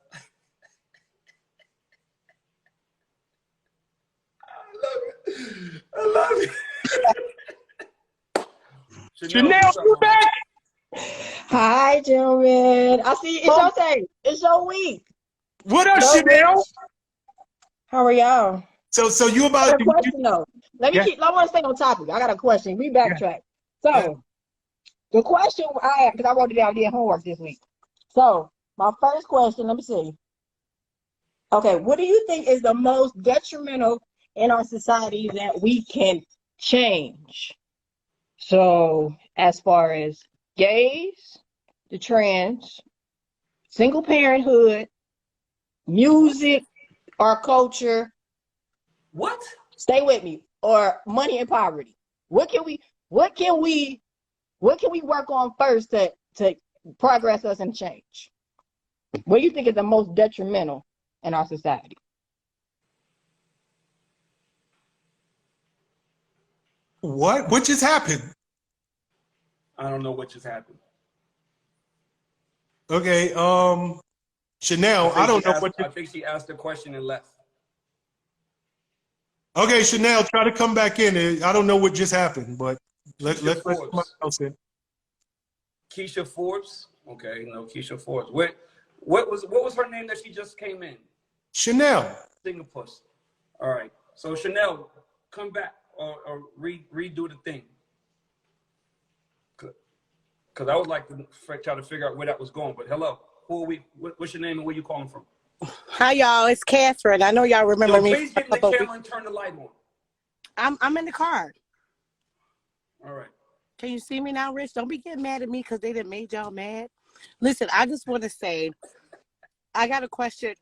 I love it. Chanel, what's up, you mama? back? Hi, gentlemen. I see it's your day. It's your week. What up, Hello, Chanel? Rich. How are y'all? So you I about got a question though. Let me Yeah. I want to stay on topic. I got a question. We backtrack. So Yeah. the question I have, because I wrote it down, I did homework this week. So my first question, let me see. Okay, what do you think is the most detrimental in our society that we can change? So as far as gays, the trans, single parenthood, music, our culture, What? stay with me, or money and poverty. What can we work on first to progress us and change? What do you think is the most detrimental in our society? What just happened? I don't know what just happened. Okay, Chanel, I don't know what. I think she asked the question and left. Okay, Chanel, try to come back in. I don't know what just happened, but let's let someone else in. Keisha Forbes. Okay, no, Keisha Forbes. What was her name that she just came in? Chanel. Singapore. All right. So Chanel, come back or redo the thing. Because I would like to try to figure out where that was going. But hello, who are we? What's your name and where you calling from? Hi y'all, it's Catherine. I know y'all remember So me. please get in the camera and turn the light on. I'm in the car. All right. Can you see me now, Rich? Don't be getting mad at me because they done made y'all mad. Listen, I just want to say, I got a question.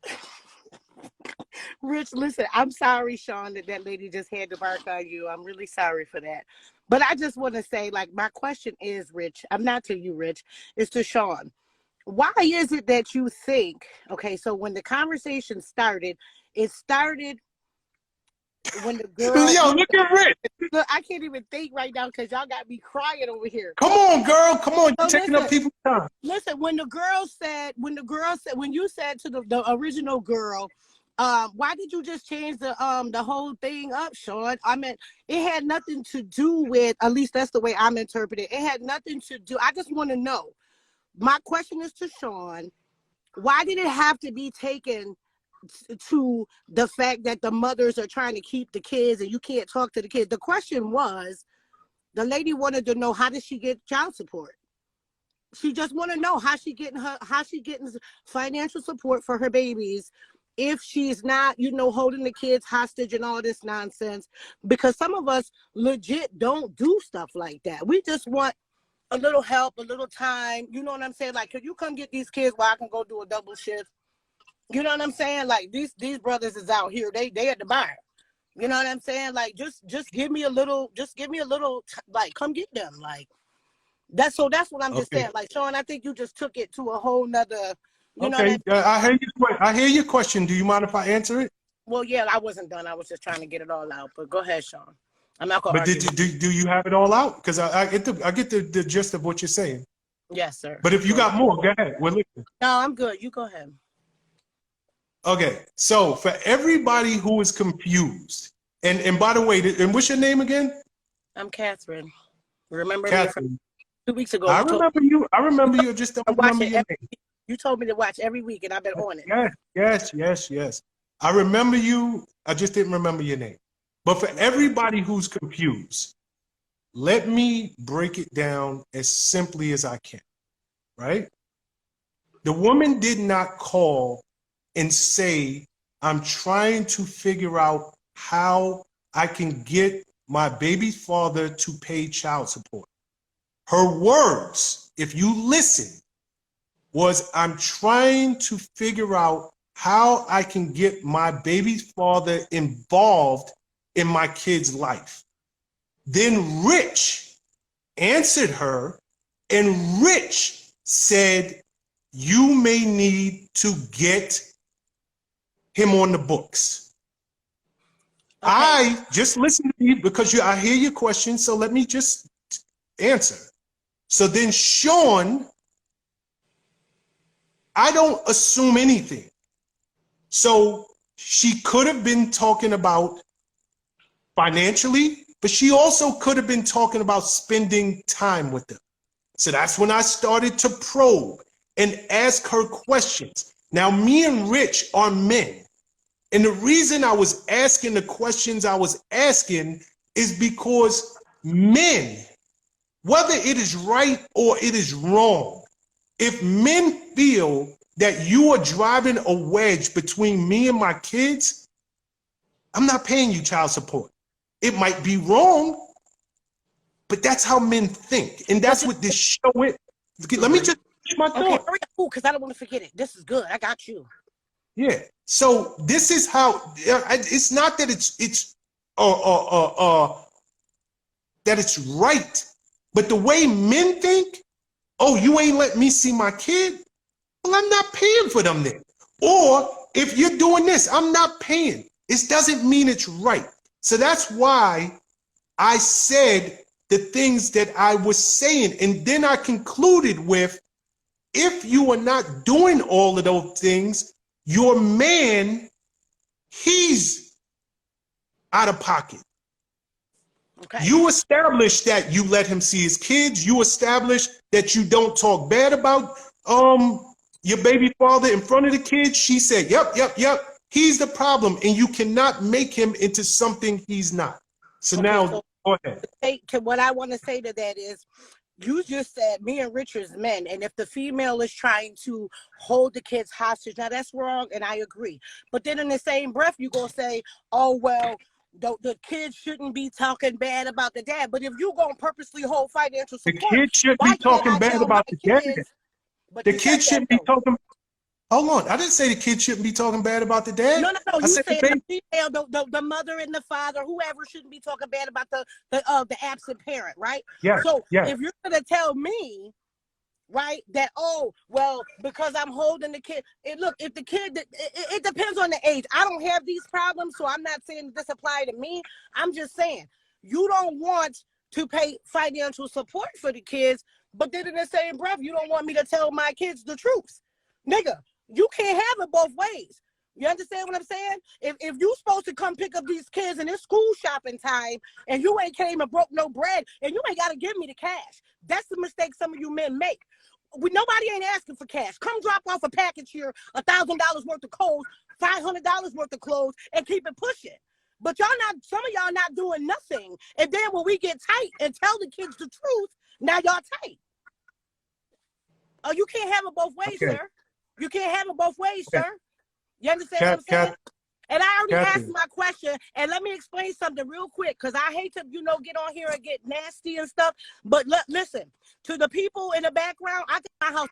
Rich, listen, I'm sorry, Sean, that lady just had to bark on you. I'm really sorry for that. But I just want to say, like, my question is, Rich, I'm not to you, Rich, it's to Sean. Why is it that you think, okay, so when the conversation started, it started when the girl... Yo, look at Rick. Look, I can't even think right now because y'all got me crying over here. Come on, girl. Come on. You're So taking up people's time. Listen, when you said to the original girl, why did you just change the whole thing up, Sean? I mean, it had nothing to do with, at least that's the way I'm interpreting it. It had nothing to do. I just want to know. My question is to Sean, why did it have to be taken to the fact that the mothers are trying to keep the kids and you can't talk to the kids? The question was, the lady wanted to know, how does she get child support? She just want to know how she getting financial support for her babies if she's not, holding the kids hostage and all this nonsense. Because some of us legit don't do stuff like that. We just want a little help, a little time. You know what I'm saying? Like, could you come get these kids while I can go do a double shift? You know what I'm saying? Like, these brothers is out here. They at the bar. You know what I'm saying? Like, just give me a little, like, come get them. Like, that's what I'm just saying. Like, Sean, I think you just took it to a whole nother, you know what I mean? I hear your question. Do you mind if I answer it? Well, yeah, I wasn't done. I was just trying to get it all out. But go ahead, Sean. I'm not going to argue. But do you have it all out? Because I get the gist of what you're saying. Yes, sir. But if you got more, go ahead. We're listening. No, I'm good. You go ahead. Okay, so for everybody who is confused, and by the way, and what's your name again? I'm Catherine. Remember Catherine. me 2 weeks ago? I remember you. I remember you. Just don't remember your name. You told me to watch every week, and I've been on it. Yes. I remember you. I just didn't remember your name. But for everybody who's confused, let me break it down as simply as I can, right? The woman did not call and say, I'm trying to figure out how I can get my baby's father to pay child support. Her words, if you listen, was, I'm trying to figure out how I can get my baby's father involved in my kid's life. Then Rich answered her, and Rich said, you may need to get him on the books. Okay. I just listen to you because I hear your question, so let me just answer. So then Sean, I don't assume anything. So she could have been talking about financially, but she also could have been talking about spending time with them. So that's when I started to probe and ask her questions. Now, me and Rich are men. And the reason I was asking the questions I was asking is because men, whether it is right or it is wrong, if men feel that you are driving a wedge between me and my kids, I'm not paying you child support. It might be wrong, but that's how men think. And that's what this show is. Let me just finish my Okay, thought. hurry up, because I don't want to forget it. This is good. I got you. Yeah. So this is how, it's not that it's that it's right, but the way men think, oh, you ain't let me see my kid, well, I'm not paying for them then. Or if you're doing this, I'm not paying. It doesn't mean it's right. So that's why I said the things that I was saying. And then I concluded with, if you are not doing all of those things, your man, he's out of pocket. Okay. You establish that you let him see his kids. You establish that you don't talk bad about your baby father in front of the kids. She said, yep. He's the problem, and you cannot make him into something he's not. So Okay, now, so go ahead. what I want to say to that is, you just said me and Richard's men, and if the female is trying to hold the kids hostage, now that's wrong, and I agree. But then in the same breath, you gonna say, oh well, the kids shouldn't be talking bad about the dad. But if you gonna purposely hold financial The support, kids shouldn't why be can't talking I bad tell about my the dad. kids? But The you kids said that, shouldn't be though. talking. Hold on. I didn't say the kids shouldn't be talking bad about the dad. No. I You said said the the female, the mother and the father, whoever shouldn't be talking bad about the absent parent, right? Yes, So yes. if you're gonna tell me, right, that oh well, because I'm holding the kid, look, if the kid, it depends on the age. I don't have these problems, so I'm not saying this apply to me. I'm just saying you don't want to pay financial support for the kids, but then in the same breath, you don't want me to tell my kids the truth, nigga. You can't have it both ways. You understand what I'm saying? If you supposed to come pick up these kids and it's school shopping time and you ain't came and broke no bread and you ain't got to give me the cash. That's the mistake some of you men make. Nobody ain't asking for cash. Come drop off a package here, $1,000 worth of clothes, $500 worth of clothes, and keep it pushing. But some of y'all not doing nothing. And then when we get tight and tell the kids the truth, now y'all tight. Oh, you can't have it both ways, Okay. sir. You can't have it both ways, Okay. sir. You understand what I'm saying? And I already Kathy. asked my question. And let me explain something real quick, because I hate to, get on here and get nasty and stuff. But listen, to the people in the background, I think my house.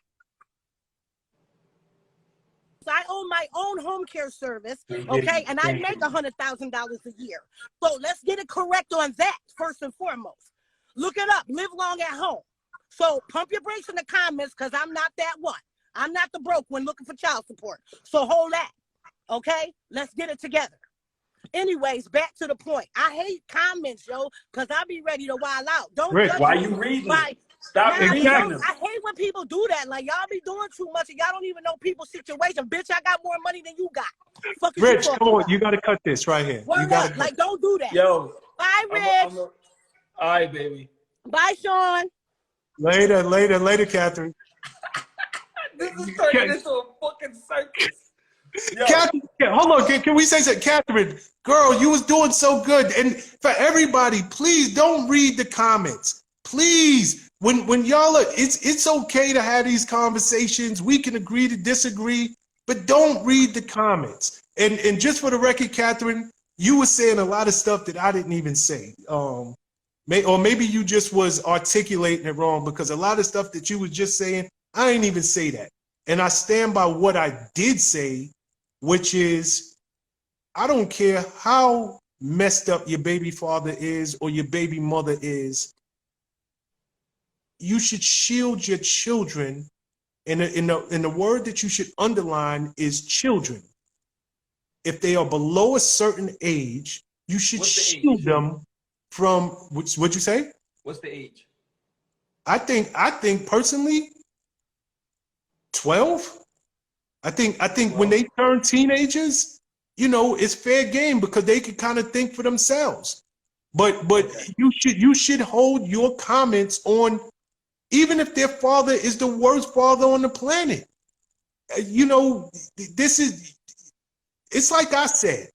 I own my own home care service, okay? And I make $100,000 a year. So let's get it correct on that, first and foremost. Look it up. Live long at home. So pump your brakes in the comments, because I'm not that one. I'm not the broke one looking for child support. So hold that, okay? Let's get it together. Anyways, back to the point. I hate comments, yo, because I be ready to wild out. Don't Rick, judge Why me you reading? by- Stop Nah, reading yo, them. I hate when people do that. Like, y'all be doing too much and y'all don't even know people's situation. Bitch, I got more money than you got. Fuck is Rich, you come talking on. about? You got to cut this right here. Word You got up. to Like, don't do that. Yo, Bye, Rich. all right, baby. Bye, Sean. Later, Catherine. This is turning into a fucking circus. Yo, Catherine, hold on. Can we say something? Catherine, girl, you was doing so good. And for everybody, please don't read the comments. Please, when y'all are, it's okay to have these conversations. We can agree to disagree, but don't read the comments. And just for the record, Catherine, you were saying a lot of stuff that I didn't even say. Or maybe you just was articulating it wrong, because a lot of stuff that you was just saying, I didn't even say that. And I stand by what I did say, which is, I don't care how messed up your baby father is or your baby mother is, you should shield your children. And the word that you should underline is children. If they are below a certain age, you should What's the shield age? them from, what'd you say? What's the age? I think personally, 12. I think when they turn teenagers, you know, it's fair game because they can kind of think for themselves. But Okay. you should hold your comments on, even if their father is the worst father on the planet. You know, it's like I said,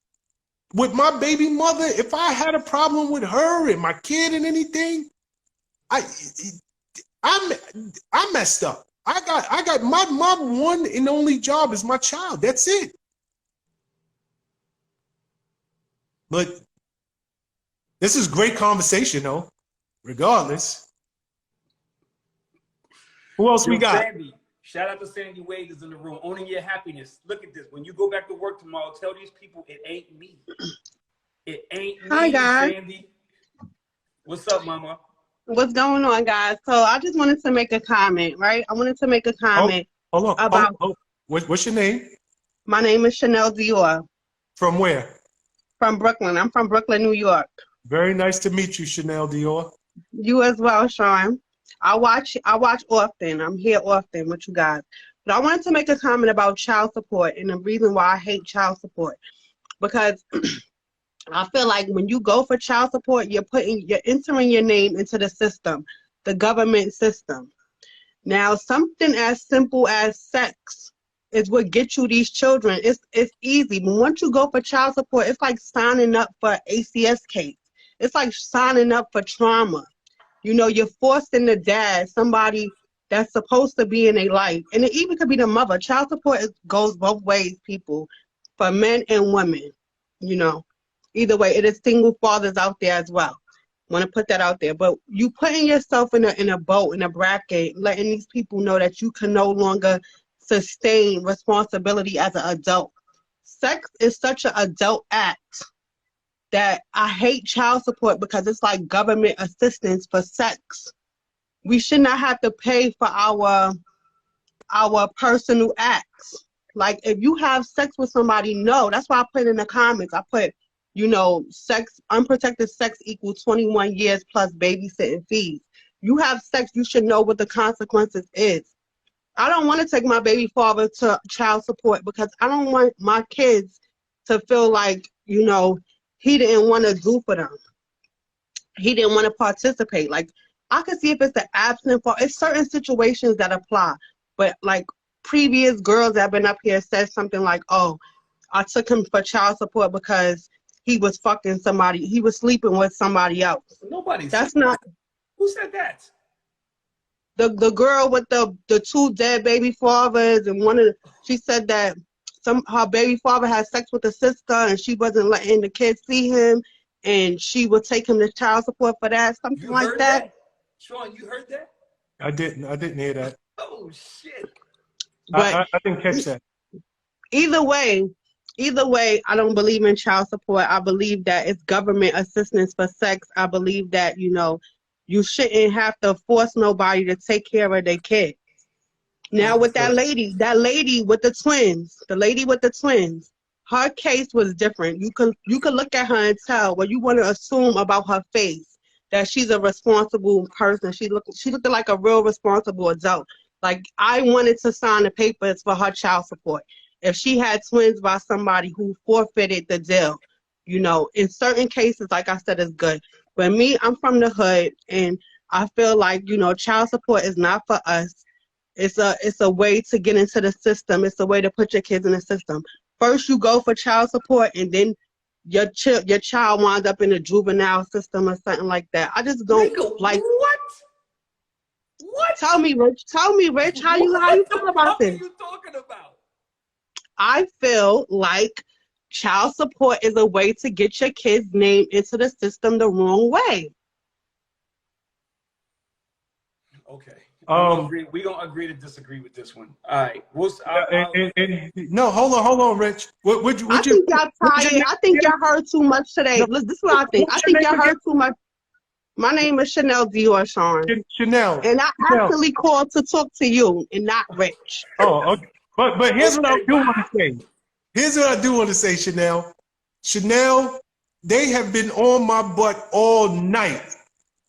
with my baby mother, if I had a problem with her and my kid and anything, I messed up. I got my one and only job is my child. That's it. But this is great conversation, though. Regardless, who else we Yo, got? Sandy, shout out to Sandy Wade is in the room. Owning your happiness. Look at this. When you go back to work tomorrow, tell these people it ain't me. It ain't me, Hi, guys. Sandy. What's up, mama? What's going on, guys? So I just wanted to make a comment, right? I wanted to make a comment Hold on. about What's your name? my name is Chanel Dior From where? from Brooklyn. I'm from Brooklyn, New York. Very nice to meet you, Chanel Dior. You as well, Sean. I watch often. I'm here often with you guys. But I wanted to make a comment about child support and the reason why I hate child support. Because I feel like when you go for child support, you're entering your name into the system, the government system. Now, something as simple as sex is what gets you these children. It's easy. But once you go for child support, it's like signing up for ACS case. It's like signing up for trauma. You know, you're forcing the dad, somebody that's supposed to be in a life. And it even could be the mother. Child support goes both ways, people, for men and women, you know. Either way, it is single fathers out there as well. Want to put that out there. But you putting yourself in a boat, in a bracket, letting these people know that you can no longer sustain responsibility as an adult. Sex is such an adult act that I hate child support because it's like government assistance for sex. We should not have to pay for our personal acts. Like if you have sex with somebody, no. That's why I put in the comments. I put, you know, unprotected sex equals 21 years plus babysitting fees. You have sex, you should know what the consequences is. I don't want to take my baby father to child support because I don't want my kids to feel like, you know, he didn't want to do for them. He didn't want to participate. Like, I could see if it's the absent fault. It's certain situations that apply. But, like, previous girls that have been up here said something like, oh, I took him for child support because he was fucking somebody. He was sleeping with somebody else. Nobody. That's not. Who said that? The girl with the two dead baby fathers, and she said that her baby father had sex with the sister and she wasn't letting the kids see him, and she would take him to child support for that, something You like heard that. Sean, you heard that? I didn't hear that. Oh shit. But I didn't catch that. either way, I don't believe in child support. I believe that it's government assistance for sex. I believe that, you know, you shouldn't have to force nobody to take care of their kid. Now with that lady with the twins, her case was different. You could look at her and tell what you want to assume about her face, that she's a responsible person. She looked like a real responsible adult. Like, I wanted to sign the papers for her child support. If she had twins by somebody who forfeited the deal, you know, in certain cases, like I said, it's good. But me, I'm from the hood, and I feel like, you know, child support is not for us. It's a way to get into the system. It's a way to put your kids in the system. First, you go for child support, and then your child winds up in the juvenile system or something like that. I just don't like. What? Tell me, Rich. How you feel about this? What are you talking about? I feel like child support is a way to get your kid's name into the system the wrong way. Okay. We We're gonna agree to disagree with this one. All right. No, hold on, Rich. I think y'all tired. I think y'all heard too much today. No. Listen, this is what I think. I think y'all heard too much. My name is Chanel Dior, Sean. Chanel. And I actually called to talk to you and not Rich. Oh, okay. But here's what I do want to say. Here's what I do want to say, Chanel. Chanel, they have been on my butt all night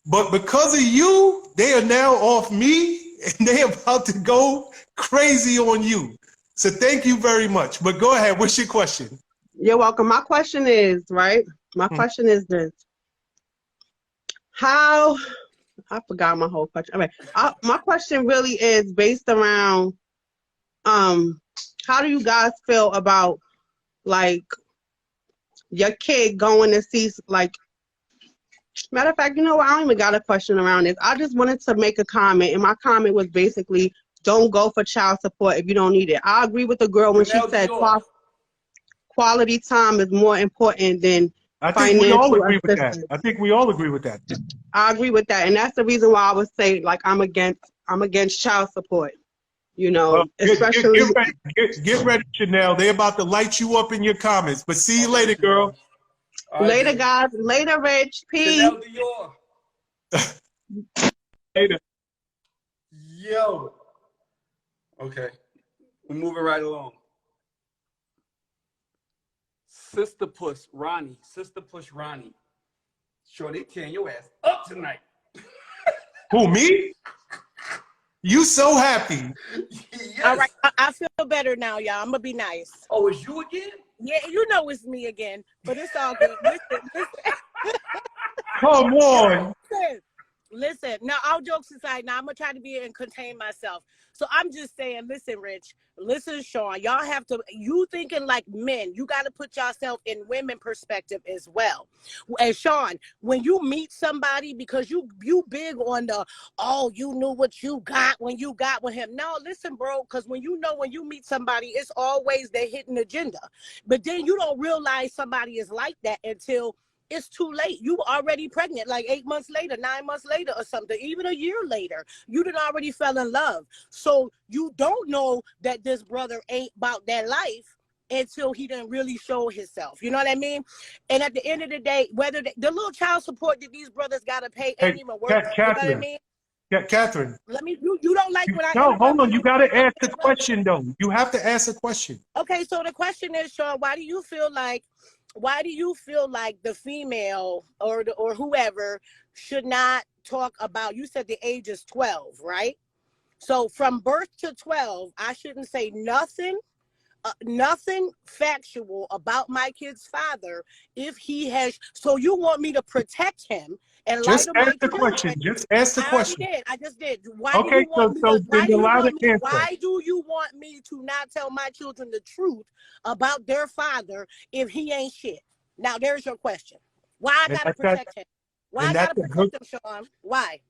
But because of you, they are now off me and they about to go crazy on you. So thank you very much. But go ahead. What's your question? You're welcome. My question is, right? My question is this. How, I forgot my whole question. Okay. My question really is based around, how do you guys feel about, like, your kid going to see, like, matter of fact, you know what? I don't even got a question around this. I just wanted to make a comment, and my comment was basically, don't go for child support if you don't need it. I agree with the girl when she Janelle said Dior. quality time is more important than I think we all financial agree with that. assistance. I think we all agree with that. I agree with that, and that's the reason why I would say, like, I'm against child support. You know, Well, especially. get ready, Chanel. They're about to light you up in your comments. But see you later, girl. All right, Later, baby. guys. Later, Rich. Peace. Chanel Dior. Later. Yo. Okay. We're moving right along. Sister Puss Ronnie. Sister Puss Ronnie. Sure, they tearing your ass up tonight. Who, me? You so happy. Yes. All right, I feel better now, y'all. I'm gonna be nice. Oh, it's you again? Yeah, you know it's me again, but it's all good. Come on. Listen. Now, all jokes aside, now I'm gonna try to be and contain myself. So I'm just saying, listen, Rich, listen, Sean, y'all have to, you thinking like men, you got to put yourself in women perspective as well. And Sean, when you meet somebody, because you big on the, oh, you knew what you got when you got with him. No, listen, bro, because when you meet somebody, it's always their hidden agenda. But then you don't realize somebody is like that until it's too late. You already pregnant, like 8 months later, 9 months later or something, even a year later, you done already fell in love. So you don't know that this brother ain't about that life until he didn't really show himself. You know what I mean? And at the end of the day, whether the little child support that these brothers got to pay ain't Hey, even worth it. You know what I Catherine. mean? Catherine. Let me, you don't like when I No, hold on. interrupt You got to ask the question, though. You have to ask a question. Okay, so the question is, Sean, why do you feel like the female or whoever should not talk about, you said the age is 12, right? So from birth to 12, I shouldn't say nothing factual about my kid's father if he has, so you want me to protect him and Just lie to my ask the children? question. Just ask the question. I just did. Okay, then allow the answer. Why do you want me to not tell my children the truth about their father if he ain't shit? Now there's your question. Why I gotta protect him? Why I gotta protect him, Sean? Why?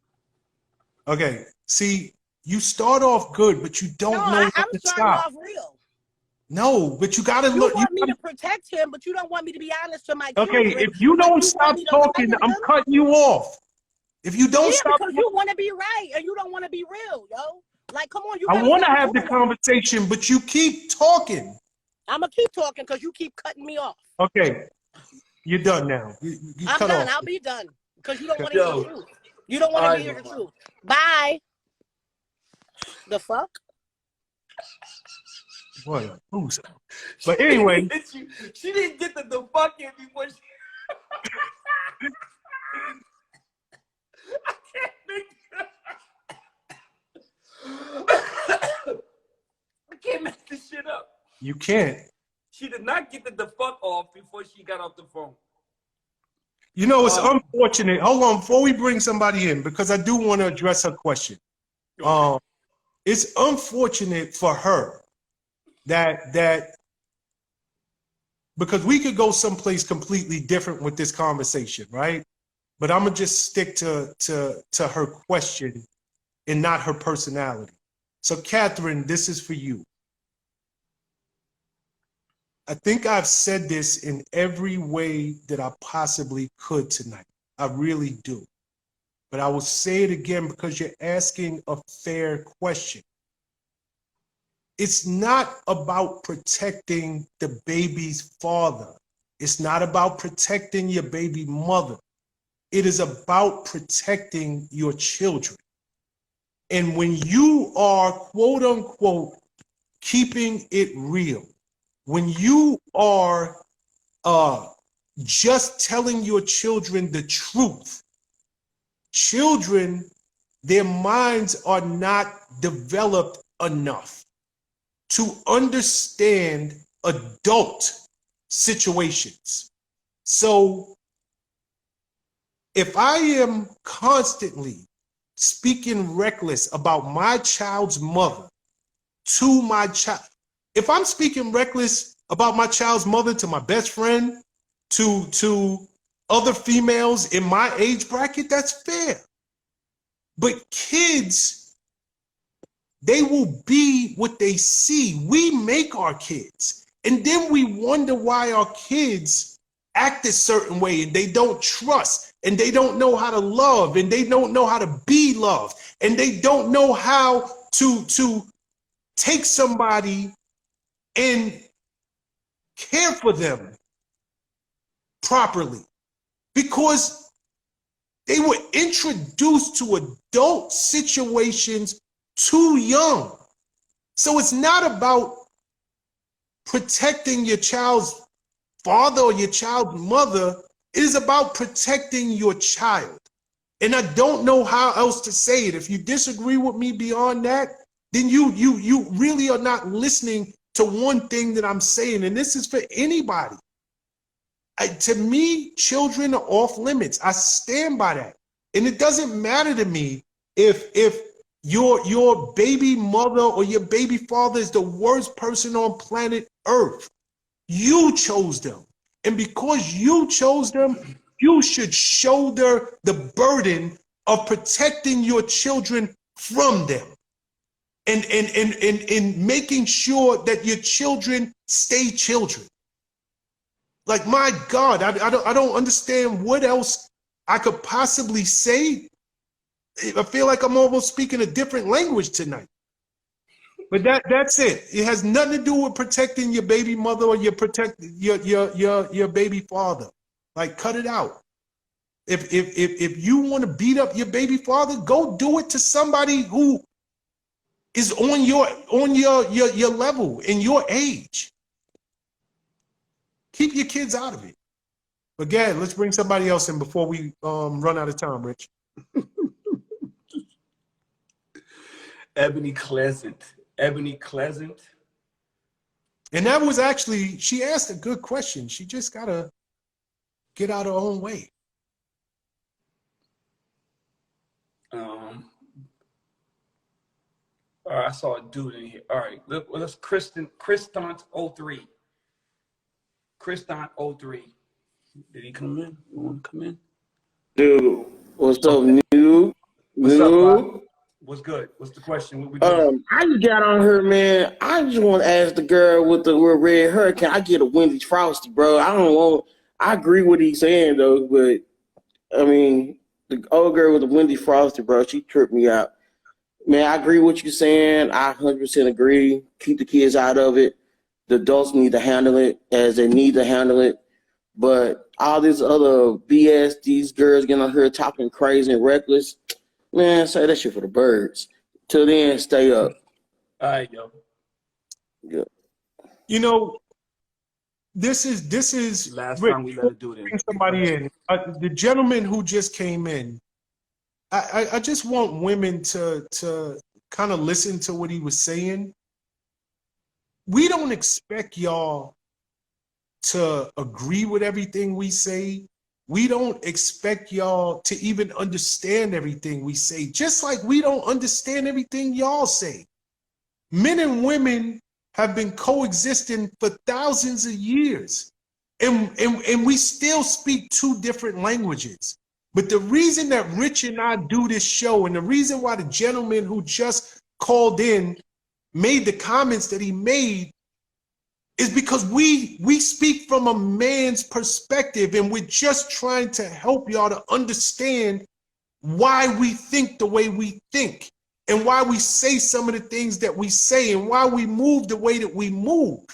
Okay. See, you start off good, but you don't know when I'm to starting stop. off real. No, but you gotta look. You want me to protect him, but you don't want me to be honest to my Okay, children. if you don't stop talking, I'm cutting you off. If you don't stop, because you want to be right and you don't want to be real, yo. Like, come on, I want to have the conversation, but you keep talking. I'm gonna keep talking because you keep cutting me off. Okay, you're done now. You I'm cut done. off. I'll be done because you don't want to hear the truth. You don't want to hear the truth. Bye. The fuck? What a loser. But anyway, she didn't get the fuck in before she. I can't make I can't make this shit up. you can't. She did not get the fuck off before she got off the phone. You know, it's unfortunate. Hold on, before we bring somebody in, because I do want to address her question. It's unfortunate for her that because we could go someplace completely different with this conversation, right? But I'm gonna just stick to her question and not her personality. So, Catherine, this is for you. I think I've said this in every way that I possibly could tonight. I really do. But I will say it again because you're asking a fair question. It's not about protecting the baby's father. It's not about protecting your baby mother. It is about protecting your children. And when you are, quote unquote, keeping it real, when you are just telling your children the truth, children, their minds are not developed enough to understand adult situations. So if I am constantly speaking reckless about my child's mother to my child, if I'm speaking reckless about my child's mother to my best friend, to other females in my age bracket, that's fair. But kids, they will be what they see. We make our kids. And then we wonder why our kids act a certain way and they don't trust and they don't know how to love and they don't know how to be loved and they don't know how to take somebody and care for them properly because they were introduced to adult situations too young. So it's not about protecting your child's father or your child's mother. It is about protecting your child. And I don't know how else to say it. If you disagree with me beyond that, then you really are not listening to one thing that I'm saying. And this is for anybody. To me, children are off limits. I stand by that. And it doesn't matter to me if your baby mother or your baby father is the worst person on planet Earth. You chose them. And because you chose them, you should shoulder the burden of protecting your children from them. And making sure that your children stay children. Like, my God, I don't understand what else I could possibly say. I feel like I'm almost speaking a different language tonight. But that's it. It has nothing to do with protecting your baby mother or your baby father. Like, cut it out. If you want to beat up your baby father, go do it to somebody who is on your level in your age. Keep your kids out of it. But again, let's bring somebody else in before we run out of time, Rich. Ebony Clesant. Ebony Clesant. And that was actually, she asked a good question. She just got to get out her own way. All right, I saw a dude in here. All right, let's Kristant 03. Kristant 03. Did he come in? You want to come in? Dude, what's up, new? What's up, Bob? What's good? What's the question? What we doing? I just got on her, man. I just want to ask the girl with the red hair, can I get a Wendy Frosty, bro? I agree with what he's saying, though, but, I mean, the old girl with the Wendy Frosty, bro, she tripped me out. Man, I agree with what you're saying. I 100% agree. Keep the kids out of it. The adults need to handle it as they need to handle it. But all this other BS, these girls getting on here talking crazy and reckless, man, say that shit for the birds. Till then, stay up. All right, yo. Yeah. You know, this is last Rick, time we let it do this. Bring somebody in. The gentleman who just came in, I just want women to kind of listen to what he was saying. We don't expect y'all to agree with everything we say. We don't expect y'all to even understand everything we say, just like we don't understand everything y'all say. Men and women have been coexisting for thousands of years, and we still speak two different languages. But the reason that Rich and I do this show, and the reason why the gentleman who just called in made the comments that he made, is because we speak from a man's perspective, and we're just trying to help y'all to understand why we think the way we think, and why we say some of the things that we say, and why we move the way that we move.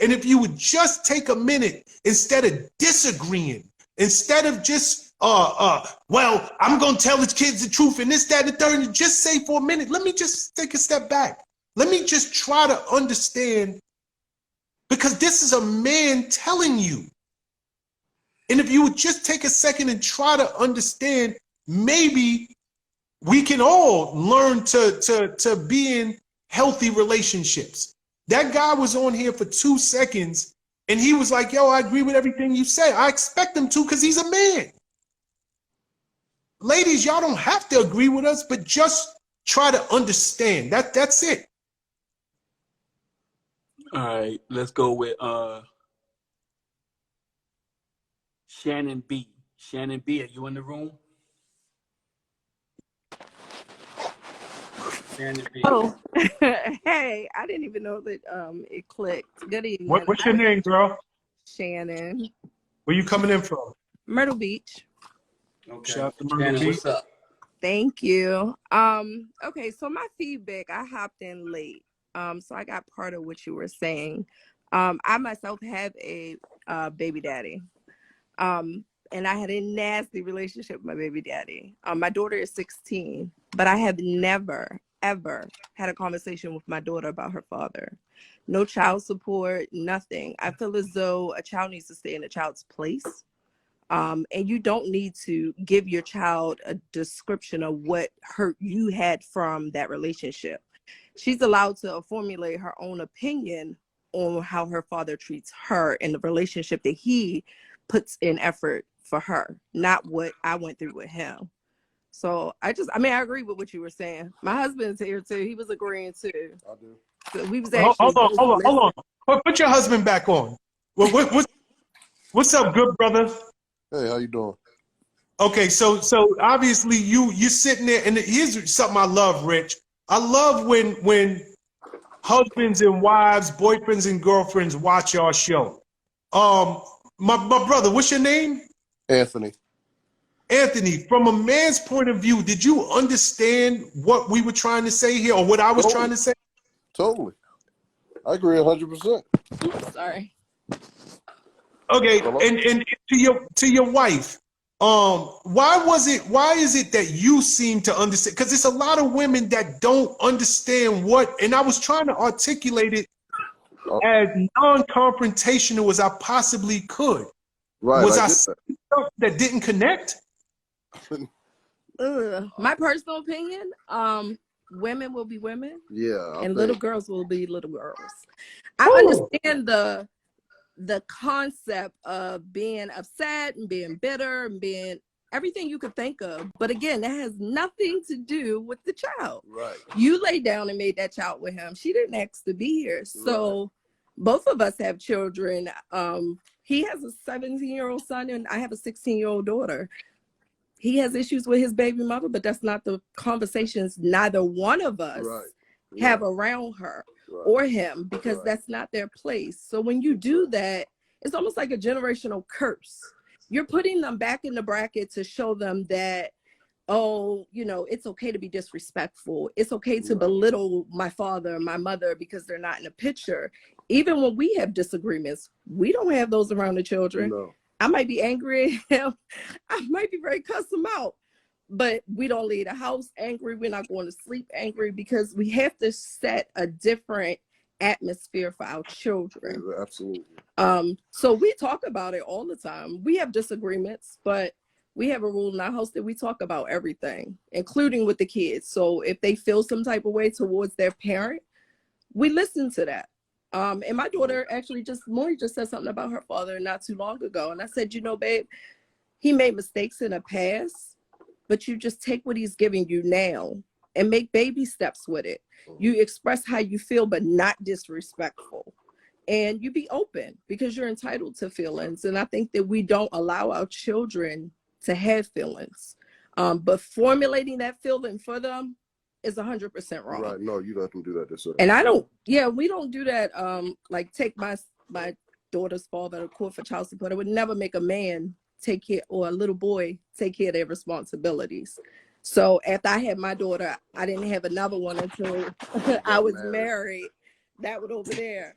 And if you would just take a minute, instead of disagreeing, instead of just well, I'm going to tell the kids the truth and this, that, and the third, and just say for a minute, let me just take a step back. Let me just try to understand, because this is a man telling you. And if you would just take a second and try to understand maybe we can all learn to be in healthy relationships. That guy was on here for 2 seconds and he was like, yo, I agree with everything you say. I expect him to because he's a man. Ladies, y'all don't have to agree with us, but just try to understand. That's it. All right, let's go with Shannon B. Shannon B, are you in the room? Shannon B. Oh, hey, I didn't even know that it clicked. Good evening. What's your name, girl? Shannon. Where you coming in from? Myrtle Beach. Okay. Shout out to Myrtle Shannon, Beach. what's up? Thank you. Okay, so my feedback, I hopped in late. So I got part of what you were saying. I myself have a baby daddy. And I had a nasty relationship with my baby daddy. My daughter is 16, but I have never, ever had a conversation with my daughter about her father. No child support, nothing. I feel as though a child needs to stay in a child's place. And you don't need to give your child a description of what hurt you had from that relationship. She's allowed to formulate her own opinion on how her father treats her and the relationship that he puts in effort for her, not what I went through with him. So I agree with what you were saying. My husband's here too. He was agreeing too. I do. So we was Hold actually on. Put your husband back on. What's up, good brother? Hey, how you doing? Okay, so obviously you're sitting there, and here's something I love, Rich. I love when husbands and wives, boyfriends and girlfriends watch our show. My brother, what's your name? Anthony. Anthony, from a man's point of view, did you understand what we were trying to say here, or what I was trying to say? Totally. I agree 100%. Oops, sorry. Okay, and to your wife, why is it that you seem to understand? Because there's a lot of women that don't understand and I was trying to articulate it as non-confrontational as I possibly could. Right. Was I saying stuff that didn't connect? My personal opinion, women will be women. Yeah. And little girls will be little girls. I understand the concept of being upset and being bitter and being everything you could think of. But again, that has nothing to do with the child. Right. You laid down and made that child with him. She didn't ask to be here. So both of us have children. He has a 17-year-old son and I have a 16-year-old daughter. He has issues with his baby mother, but that's not the conversations neither one of us have around her or him, because that's not their place. So when you do that, it's almost like a generational curse. You're putting them back in the bracket to show them that, oh, it's okay to be disrespectful. It's okay to belittle my father and my mother because they're not in the picture. Even when we have disagreements, we don't have those around the children. No. I might be angry at him. I might be ready to cuss him out. But we don't leave the house angry. We're not going to sleep angry, because we have to set a different atmosphere for our children. Yeah, absolutely. So we talk about it all the time. We have disagreements, but we have a rule in our house that we talk about everything, including with the kids. So if they feel some type of way towards their parent, we listen to that. And my daughter actually Maury just said something about her father not too long ago. And I said, babe, he made mistakes in the past, but you just take what he's giving you now and make baby steps with it. You express how you feel, but not disrespectful. And you be open, because you're entitled to feelings. And I think that we don't allow our children to have feelings. But formulating that feeling for them is 100% wrong. Right. No, you let them do that themselves. And we don't do that. Like take my daughter's father to court for child support. I would never make a man take care, or a little boy take care of their responsibilities. So after I had my daughter, I didn't have another one until I was married. That one over there.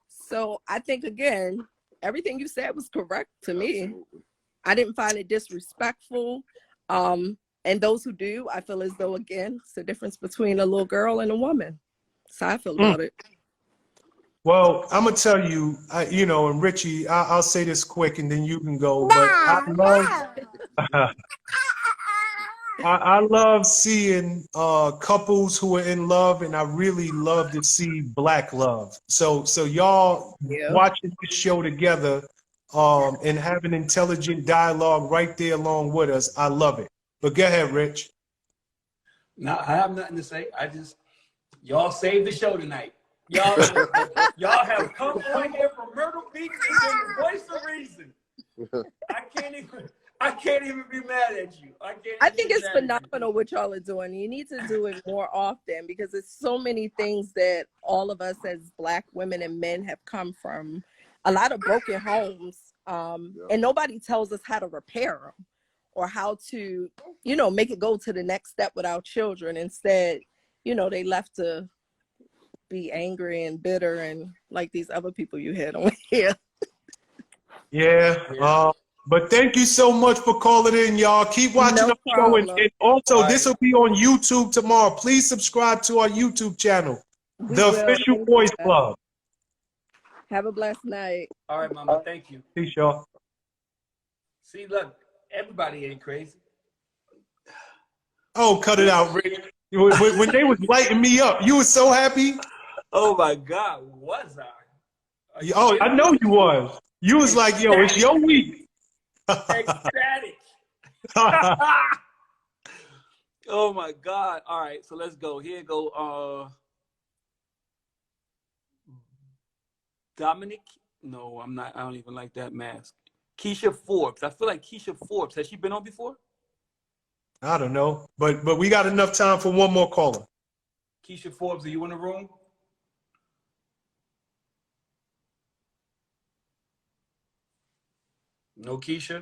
So I think, again, everything you said was correct to me. Absolutely. I didn't find it disrespectful. And those who do, I feel as though, again, it's the difference between a little girl and a woman. That's how I feel about it. Well, I'm gonna tell you, and Richie, I'll say this quick, and then you can go. But I love, I love seeing couples who are in love, and I really love to see black love. So y'all Yeah. watching this show together and having intelligent dialogue right there along with us. I love it. But go ahead, Rich. No, I have nothing to say. Y'all saved the show tonight. Y'all have come on here from Myrtle Beach and been the voice of reason. I can't even be mad at you. I think it's phenomenal what y'all are doing. You need to do it more often because it's so many things that all of us as Black women and men have come from. A lot of broken homes, and nobody tells us how to repair them or how to, make it go to the next step with our children. Instead, they left to be angry and bitter and like these other people you had on here. Yeah. But thank you so much for calling in, y'all. Keep watching our show. And also, this will be on YouTube tomorrow. Please subscribe to our YouTube channel, The Official Boys Club. Have a blessed night. All right, Mama. Thank you. Peace, y'all. See, look, everybody ain't crazy. Oh, cut it out, Rick. When they was lighting me up, you was so happy. Oh, my God. Was I? Oh, I know you was. You was like, yo, it's your week. Ecstatic. Oh my God. All right, so let's go. Here go Dominic. No, I'm not. I don't even like that mask. Keisha Forbes. I feel like Keisha Forbes. Has she been on before? I don't know. But we got enough time for one more caller. Keisha Forbes, are you in the room? No, Keisha?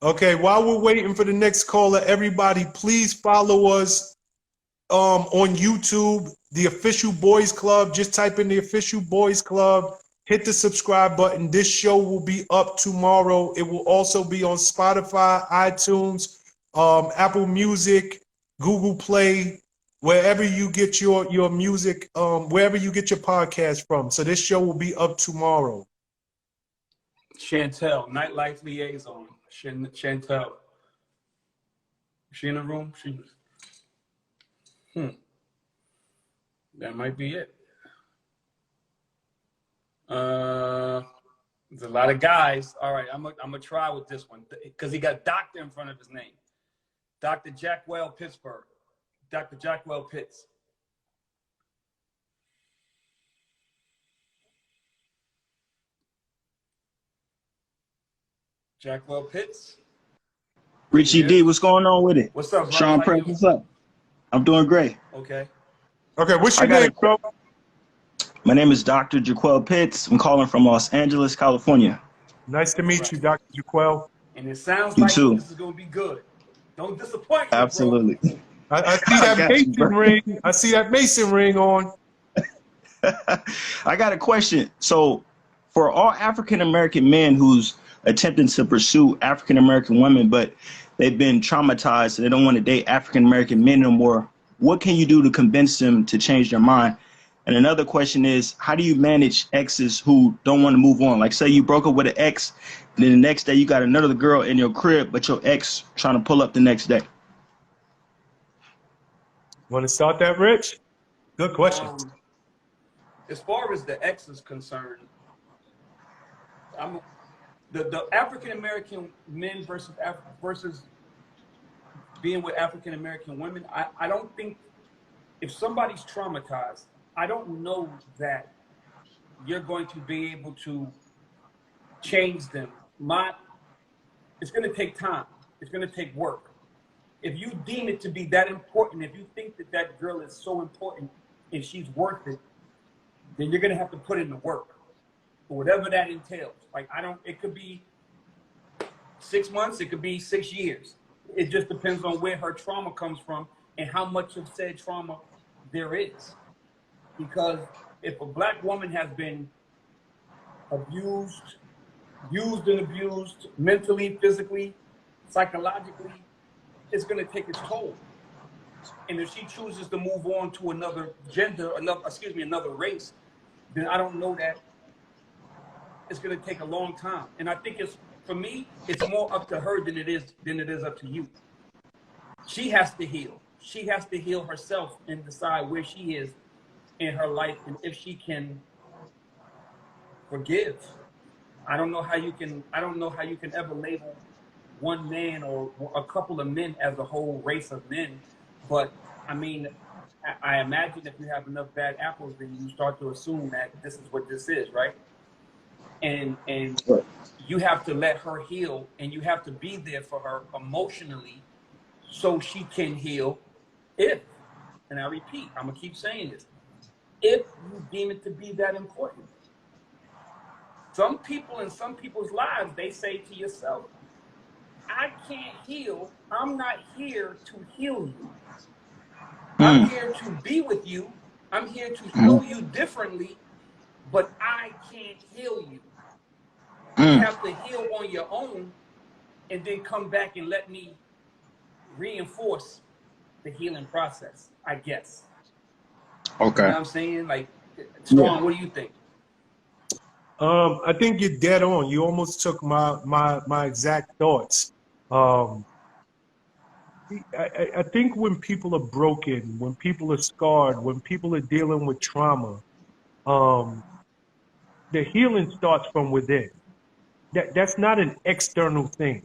Okay, while we're waiting for the next caller, everybody, please follow us on YouTube, The Official Boys Club. Just type in The Official Boys Club. Hit the subscribe button. This show will be up tomorrow. It will also be on Spotify, iTunes, Apple Music, Google Play, wherever you get your music, wherever you get your podcast from. So this show will be up tomorrow. Chantel, Nightlife Liaison. Chantel. Is she in the room? That might be it. There's a lot of guys. All right, I'm gonna try with this one because he got doctor in front of his name. Dr. Jackwell Pittsburgh. Dr. Jackwell Pitts. Jackwell Pitts. Richie D, what's going on with it? What's up, brother? Sean Press, what's up? I'm doing great. Okay. Okay, what's your name, bro? My name is Dr. Jaquel Pitts. I'm calling from Los Angeles, California. Nice to meet you, Dr. Jaquel. And it sounds You like too. this is going to be good. Don't disappoint me, Absolutely. I see that got you, Mason bro. ring. I see that Mason ring on. I got a question. So for all African American men who's attempting to pursue African American women, but they've been traumatized and they don't want to date African American men no more, what can you do to convince them to change their mind? And another question is, how do you manage exes who don't want to move on? Like, say you broke up with an ex, and then the next day you got another girl in your crib, but your ex trying to pull up the next day. Want to start that, Rich? Good question. As far as the ex is concerned, the African American men versus being with African American women. I don't think if somebody's traumatized, I don't know that you're going to be able to change them. It's going to take time. It's going to take work. If you deem it to be that important, if you think that that girl is so important and she's worth it, then you're going to have to put in the work, or whatever that entails. Like, it could be 6 months, it could be 6 years. It just depends on where her trauma comes from and how much of said trauma there is. Because if a black woman has been used and abused, mentally, physically, psychologically, it's going to take its toll. And if she chooses to move on to another gender, another race, then I don't know that it's going to take a long time. And I think for me, it's more up to her than it is up to you. she has to heal. She has to heal herself and decide where she is in her life and if she can forgive. I don't know how you can ever label one man or a couple of men as a whole race of men. But I mean, I imagine if you have enough bad apples, then you start to assume that this is what this is, right? And you have to let her heal, and you have to be there for her emotionally so she can heal. If, and I repeat, I'm gonna keep saying this, if you deem it to be that important. Some people in some people's lives, they say to yourself, I can't heal. I'm not here to heal you. I'm here to be with you. I'm here to show you differently, but I can't heal you. You have to heal on your own and then come back and let me reinforce the healing process, I guess. Okay. You know what I'm saying? Like, Strong, what do you think? I think you're dead on. You almost took my exact thoughts. I think when people are broken, when people are scarred, when people are dealing with trauma, the healing starts from within. That's not an external thing.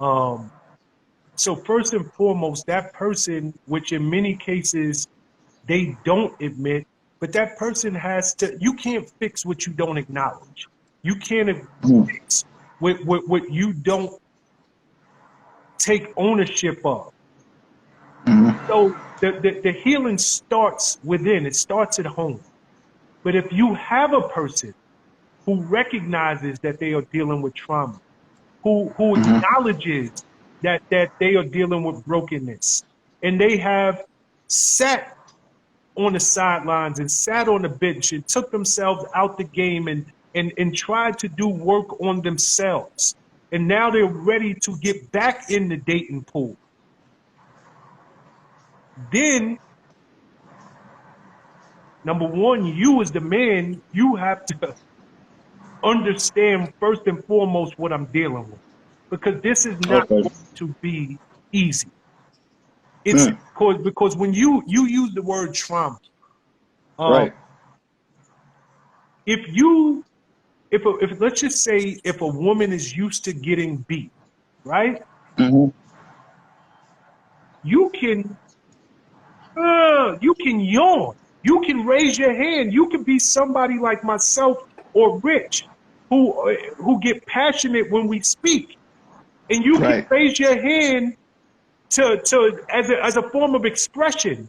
So first and foremost, that person, which in many cases they don't admit, but that person has to, you can't fix what you don't acknowledge. You can't fix what you don't take ownership of. So the healing starts within, it starts at home. But if you have a person who recognizes that they are dealing with trauma, who acknowledges that they are dealing with brokenness, and they have sat on the sidelines and sat on the bench and took themselves out the game and tried to do work on themselves, and now they're ready to get back in the dating pool, then number one, you as the man, you have to understand first and foremost what I'm dealing with, because this is not going to be easy. It's because when you use the word trauma, right. If let's just say if a woman is used to getting beat, right? You can yawn. You can raise your hand. You can be somebody like myself or Rich, who get passionate when we speak, and you can raise your hand to as a form of expression.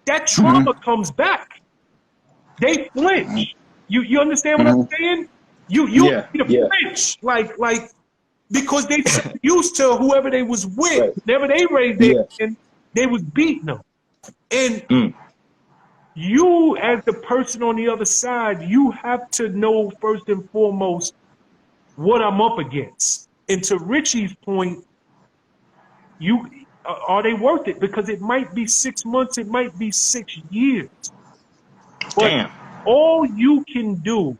That trauma comes back. They flinch. You understand what I'm saying? You need to flinch like because they used to whoever they was with. Whenever they raised their hand, they was beating them. And you, as the person on the other side, you have to know first and foremost what I'm up against. And to Richie's point, are they worth it? Because it might be 6 months, it might be 6 years. But all you can do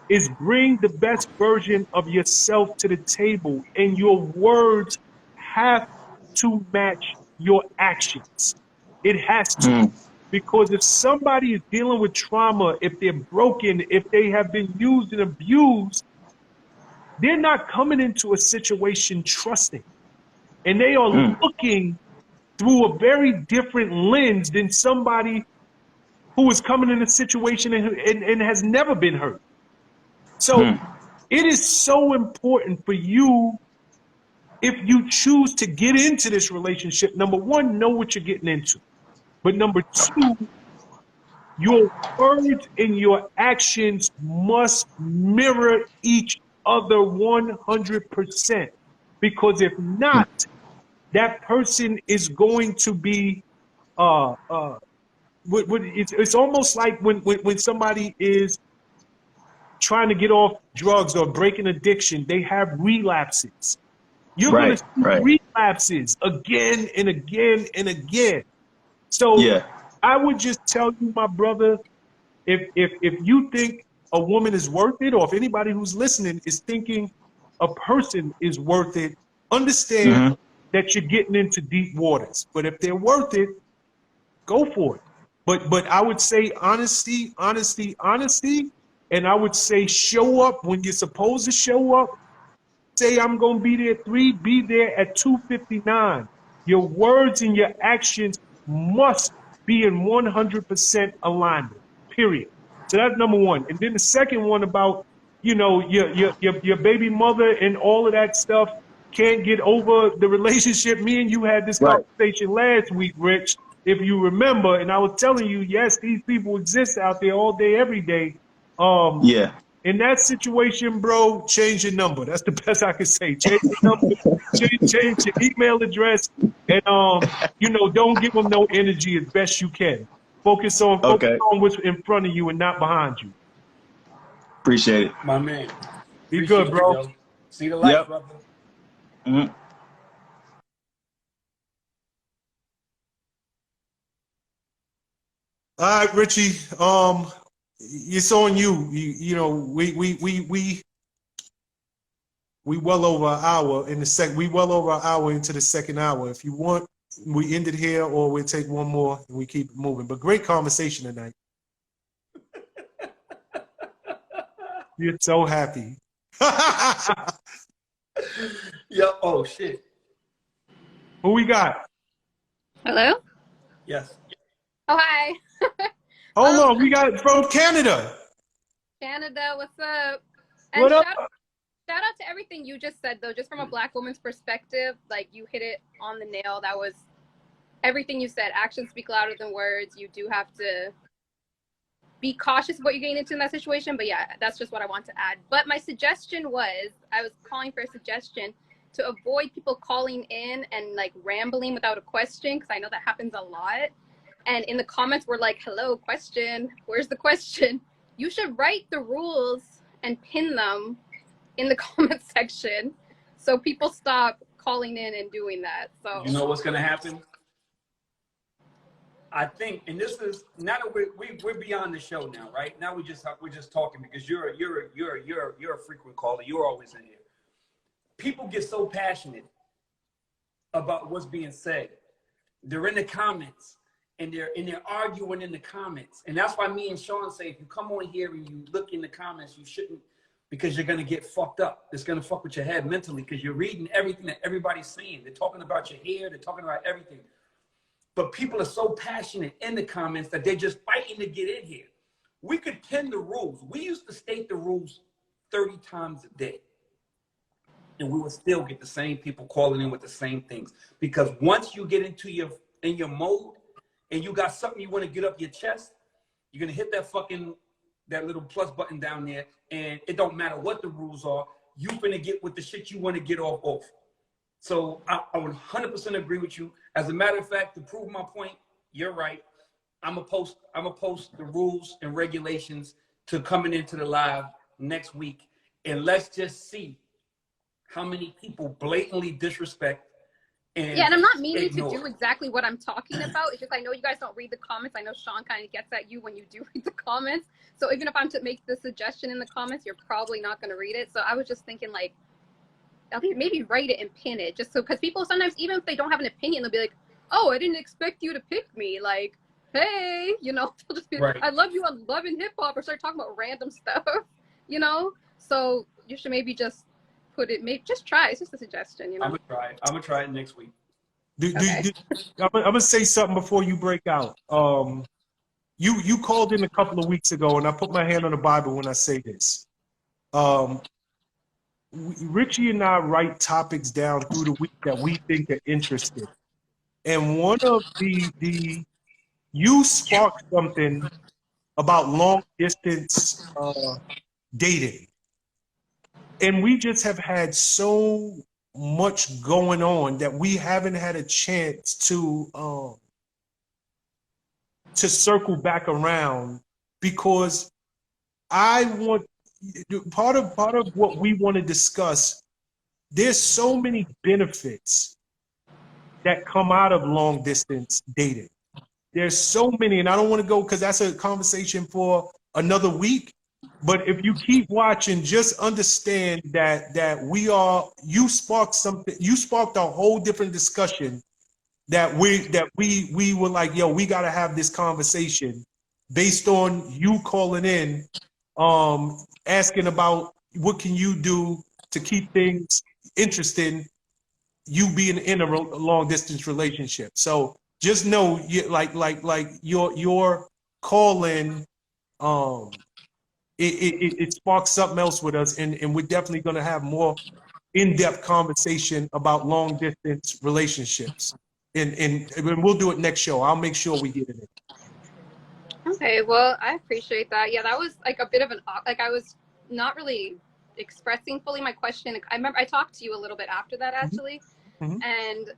is bring the best version of yourself to the table, and your words have to match your actions. It has to. Because if somebody is dealing with trauma, if they're broken, if they have been used and abused, they're not coming into a situation trusting. And they are looking through a very different lens than somebody who is coming in a situation and has never been hurt. So it is so important for you, if you choose to get into this relationship, number one, know what you're getting into. But number two, your words and your actions must mirror each other 100%. Because if not, that person is going to be, it's almost like when somebody is trying to get off drugs or breaking addiction, they have relapses. You're going to see relapses again and again and again. So I would just tell you, my brother, if you think a woman is worth it, or if anybody who's listening is thinking a person is worth it, understand that you're getting into deep waters. But if they're worth it, go for it. But I would say honesty, and I would say show up when you're supposed to show up. Say I'm gonna be there at 3, be there at 2:59. Your words and your actions must be in 100% alignment. Period. So that's number one. And then the second one about, you know, your baby mother and all of that stuff can't get over the relationship. Me and you had this conversation last week, Rich, if you remember, and I was telling you, yes, these people exist out there all day, every day. Yeah. In that situation, bro, change your number. That's the best I can say. Change your number, change your email address, and you know, don't give them no energy as best you can. Focus on what's in front of you and not behind you. Appreciate it. My man. Be Appreciate good, you, bro. yo. See the light, brother. All right, Richie. It's on you. You know, we well over an hour in the second. We well over an hour into the second hour. If you want, we end it here, or we'll take one more and we keep it moving. But great conversation tonight. You're so happy. Yeah. Oh shit. Who we got? Hello? Yes. Oh, hi. Hold on, we got from Canada. Canada, what's up? And What up? shout out to everything you just said, though, just from a Black woman's perspective. Like, you hit it on the nail. That was everything you said. Actions speak louder than words. You do have to be cautious of what you're getting into in that situation. But yeah, that's just what I want to add. But my suggestion was, I was calling for a suggestion to avoid people calling in and like rambling without a question, because I know that happens a lot. And in the comments, we're like, hello, question. Where's the question? You should write the rules and pin them in the comment section so people stop calling in and doing that. So you know what's gonna happen? I think, and this is now that we're beyond the show now, right? Now we're just talking because you're a frequent caller. You're always in here. People get so passionate about what's being said. They're in the comments. And they're arguing in the comments. And that's why me and Sean say, if you come on here and you look in the comments, you shouldn't, because you're going to get fucked up. It's going to fuck with your head mentally because you're reading everything that everybody's saying. They're talking about your hair. They're talking about everything. But people are so passionate in the comments that they're just fighting to get in here. We could pin the rules. We used to state the rules 30 times a day. And we would still get the same people calling in with the same things. Because once you get into your mode, and you got something you want to get up your chest, you're going to hit that little plus button down there, and it don't matter what the rules are, you're going to get with the shit you want to get off. So I would 100% agree with you. As a matter of fact, to prove my point, you're right. I'm going to post the rules and regulations to coming into the live next week, and let's just see how many people blatantly disrespect. And yeah, and I'm not meaning to do exactly what I'm talking about. It's just I know you guys don't read the comments. I know Sean kind of gets at you when you do read the comments. So even if I'm to make the suggestion in the comments, you're probably not going to read it. So I was just thinking, like, I think maybe write it and pin it, just so, because people sometimes, even if they don't have an opinion, they'll be like, oh, I didn't expect you to pick me. Like, hey, you know, they'll just be like, I love you, I'm loving hip hop, or start talking about random stuff, you know? So you should maybe just put it, maybe just try. It's just a suggestion, you know. I'm gonna try it next week. I'm gonna say something before you break out. You called in a couple of weeks ago, and I put my hand on the Bible when I say this. Richie and I write topics down through the week that we think are interesting, and one of you sparked something about long distance dating. And we just have had so much going on that we haven't had a chance to circle back around, because I want part of what we want to discuss. There's so many benefits that come out of long distance dating. There's so many, and I don't want to go because that's a conversation for another week. But if you keep watching, just understand that you sparked something. You sparked a whole different discussion that we were like, yo, we got to have this conversation based on you calling in, asking about what can you do to keep things interesting, you being in a long distance relationship. So just know, like your call in, it sparks something else with us, and we're definitely going to have more in-depth conversation about long distance relationships. And we'll do it next show. I'll make sure we get it in. Okay, well, I appreciate that. Yeah, that was like a bit of an, like I was not really expressing fully my question. I remember I talked to you a little bit after that, actually. Mm-hmm. And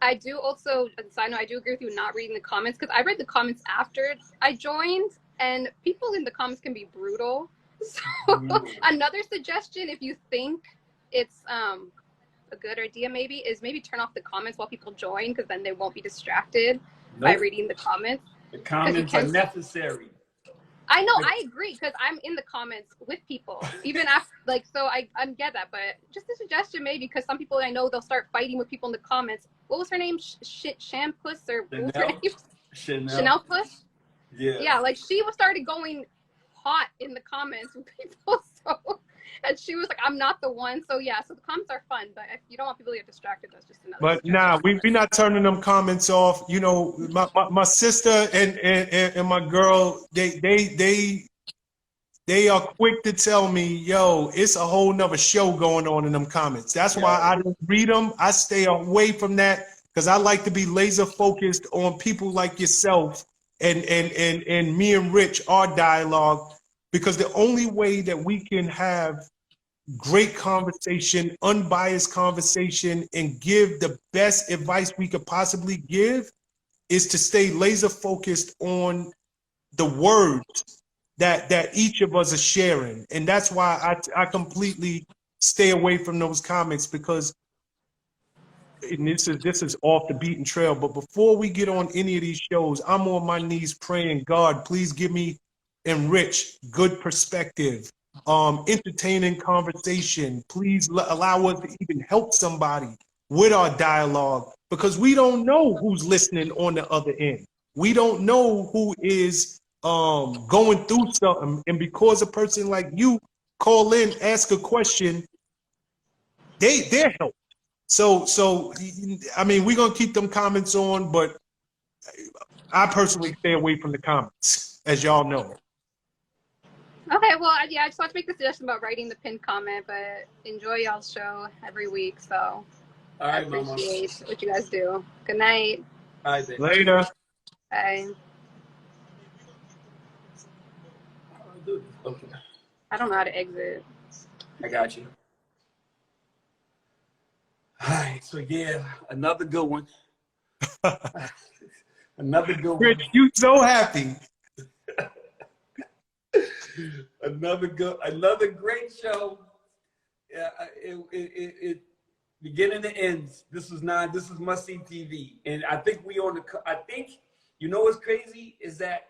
I do also, side note, I do agree with you not reading the comments, because I read the comments after I joined, and people in the comments can be brutal. So another suggestion, if you think it's a good idea, maybe turn off the comments while people join, because then they won't be distracted by reading the comments. The comments are necessary. I know, I agree, because I'm in the comments with people, even after, like, so I get that, but just a suggestion maybe, because some people I know, they'll start fighting with people in the comments. What was her name? Shampuss, or what was her name? Chanel Puss? Yeah. Yeah, like she started going hot in the comments with people, so, and she was like, I'm not the one. So yeah, so the comments are fun, but if you don't want people to get distracted, that's just another But nah, we're not turning them comments off. You know, my sister and my girl, they are quick to tell me, yo, it's a whole nother show going on in them comments. That's why I don't read them. I stay away from that, because I like to be laser focused on people like yourself and me and Rich, our dialogue, because the only way that we can have great conversation, unbiased conversation, and give the best advice we could possibly give is to stay laser focused on the words that each of us are sharing. And that's why I completely stay away from those comments, because, and this is off the beaten trail, but before we get on any of these shows, I'm on my knees praying, God, please give me and Rich good perspective, entertaining conversation. Please allow us to even help somebody with our dialogue, because we don't know who's listening on the other end. We don't know who is going through something, and because a person like you call in, ask a question, they're helped. So I mean, we're gonna keep them comments on, but I personally stay away from the comments, as y'all know. Okay, well, yeah, I just want to make the suggestion about writing the pinned comment, but enjoy y'all's show every week, so all right, I appreciate what you guys do. Good night. All right, later. Bye. Okay. I don't know how to exit. I got you. All right, so yeah, another good one. Another good one. Rich, you so happy. Another great show. Yeah, it beginning to end. This is must see TV, and I think you know what's crazy is that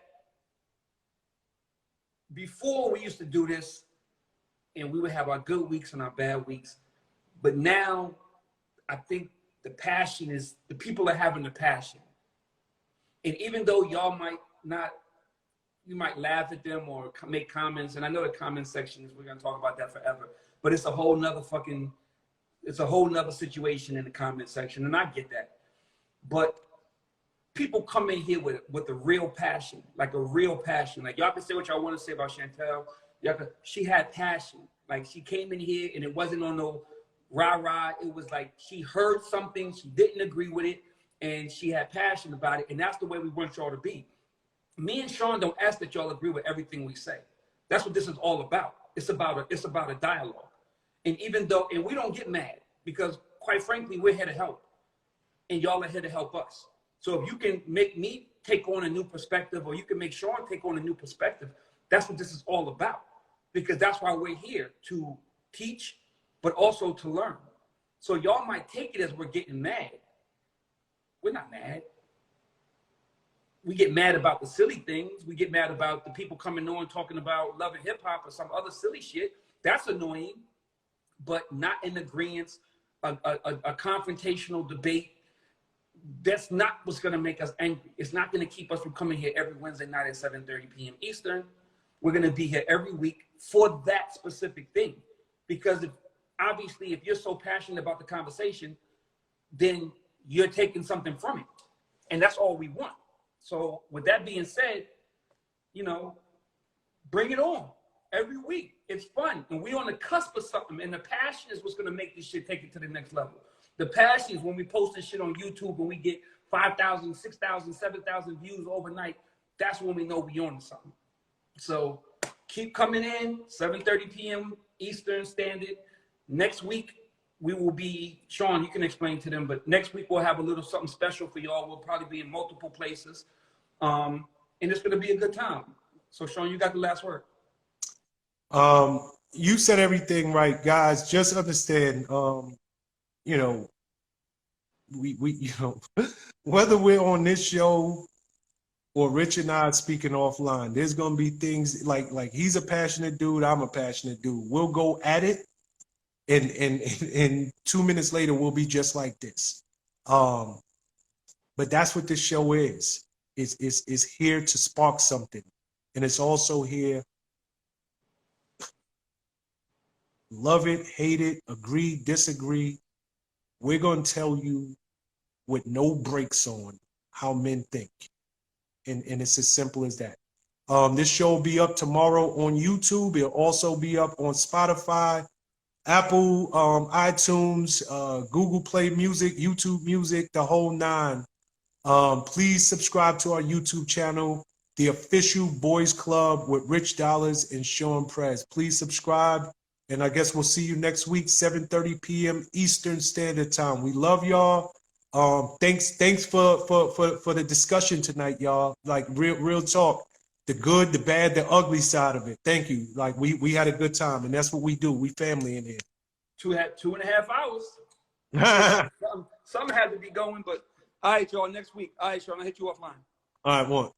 before we used to do this, and we would have our good weeks and our bad weeks, but now I think the passion is, the people are having the passion, and even though y'all might not. You might laugh at them or make comments, and I know the comment section, we're gonna talk about that forever, but it's a whole nother situation in the comment section, and I get that. But people come in here with a real passion, like a real passion. Like, y'all can say what y'all want to say about Chantel. She had passion. Like, she came in here and it wasn't on no rah-rah. It was like she heard something, she didn't agree with it, and she had passion about it, and that's the way we want y'all to be. Me and Sean don't ask that y'all agree with everything we say. That's what this is all about. It's about a dialogue. And and we don't get mad, because quite frankly, we're here to help. And y'all are here to help us. So if you can make me take on a new perspective, or you can make Sean take on a new perspective, that's what this is all about. Because that's why we're here, to teach, but also to learn. So y'all might take it as we're getting mad. We're not mad. we get mad about the silly things. We get mad about the people coming on talking about love and hip hop or some other silly shit. That's annoying, but not in agreement. A confrontational debate. That's not what's going to make us angry. It's not going to keep us from coming here every Wednesday night at 7:30 p.m. Eastern. We're going to be here every week for that specific thing. Because obviously, if you're so passionate about the conversation, then you're taking something from it. And that's all we want. So with that being said, you know, bring it on every week. It's fun. And we're on the cusp of something. And the passion is what's going to make this shit take it to the next level. The passion is when we post this shit on YouTube and we get 5,000, 6,000, 7,000 views overnight. That's when we know we're on to something. So keep coming in, 7:30 p.m. Eastern Standard. Next week, we will be, Sean, you can explain to them, but next week we'll have a little something special for y'all. We'll probably be in multiple places. And it's going to be a good time. So, Sean, you got the last word. You said everything right, guys. Just understand, you know, we you know, whether we're on this show or Rich and I speaking offline, there's gonna be things like he's a passionate dude, I'm a passionate dude. We'll go at it, and 2 minutes later we'll be just like this. But that's what this show is. It's here to spark something, and it's also here. Love it, hate it, agree, disagree. We're going to tell you with no brakes on how men think. And it's as simple as that. This show will be up tomorrow on YouTube. It'll also be up on Spotify, Apple, iTunes, Google Play Music, YouTube Music, the whole nine. Please subscribe to our YouTube channel, The Official Boys Club with Rich Dollars and Sean Prez. Please subscribe. And I guess we'll see you next week, 7:30 p.m. Eastern Standard Time. We love y'all. Thanks for the discussion tonight, y'all. Like real talk, the good, the bad, the ugly side of it. Thank you. Like we had a good time, and that's what we do. We family in here. 2.5 hours. Some had to be going, but all right, y'all. Next week. All right, Sean, I'll hit you offline. All right, one.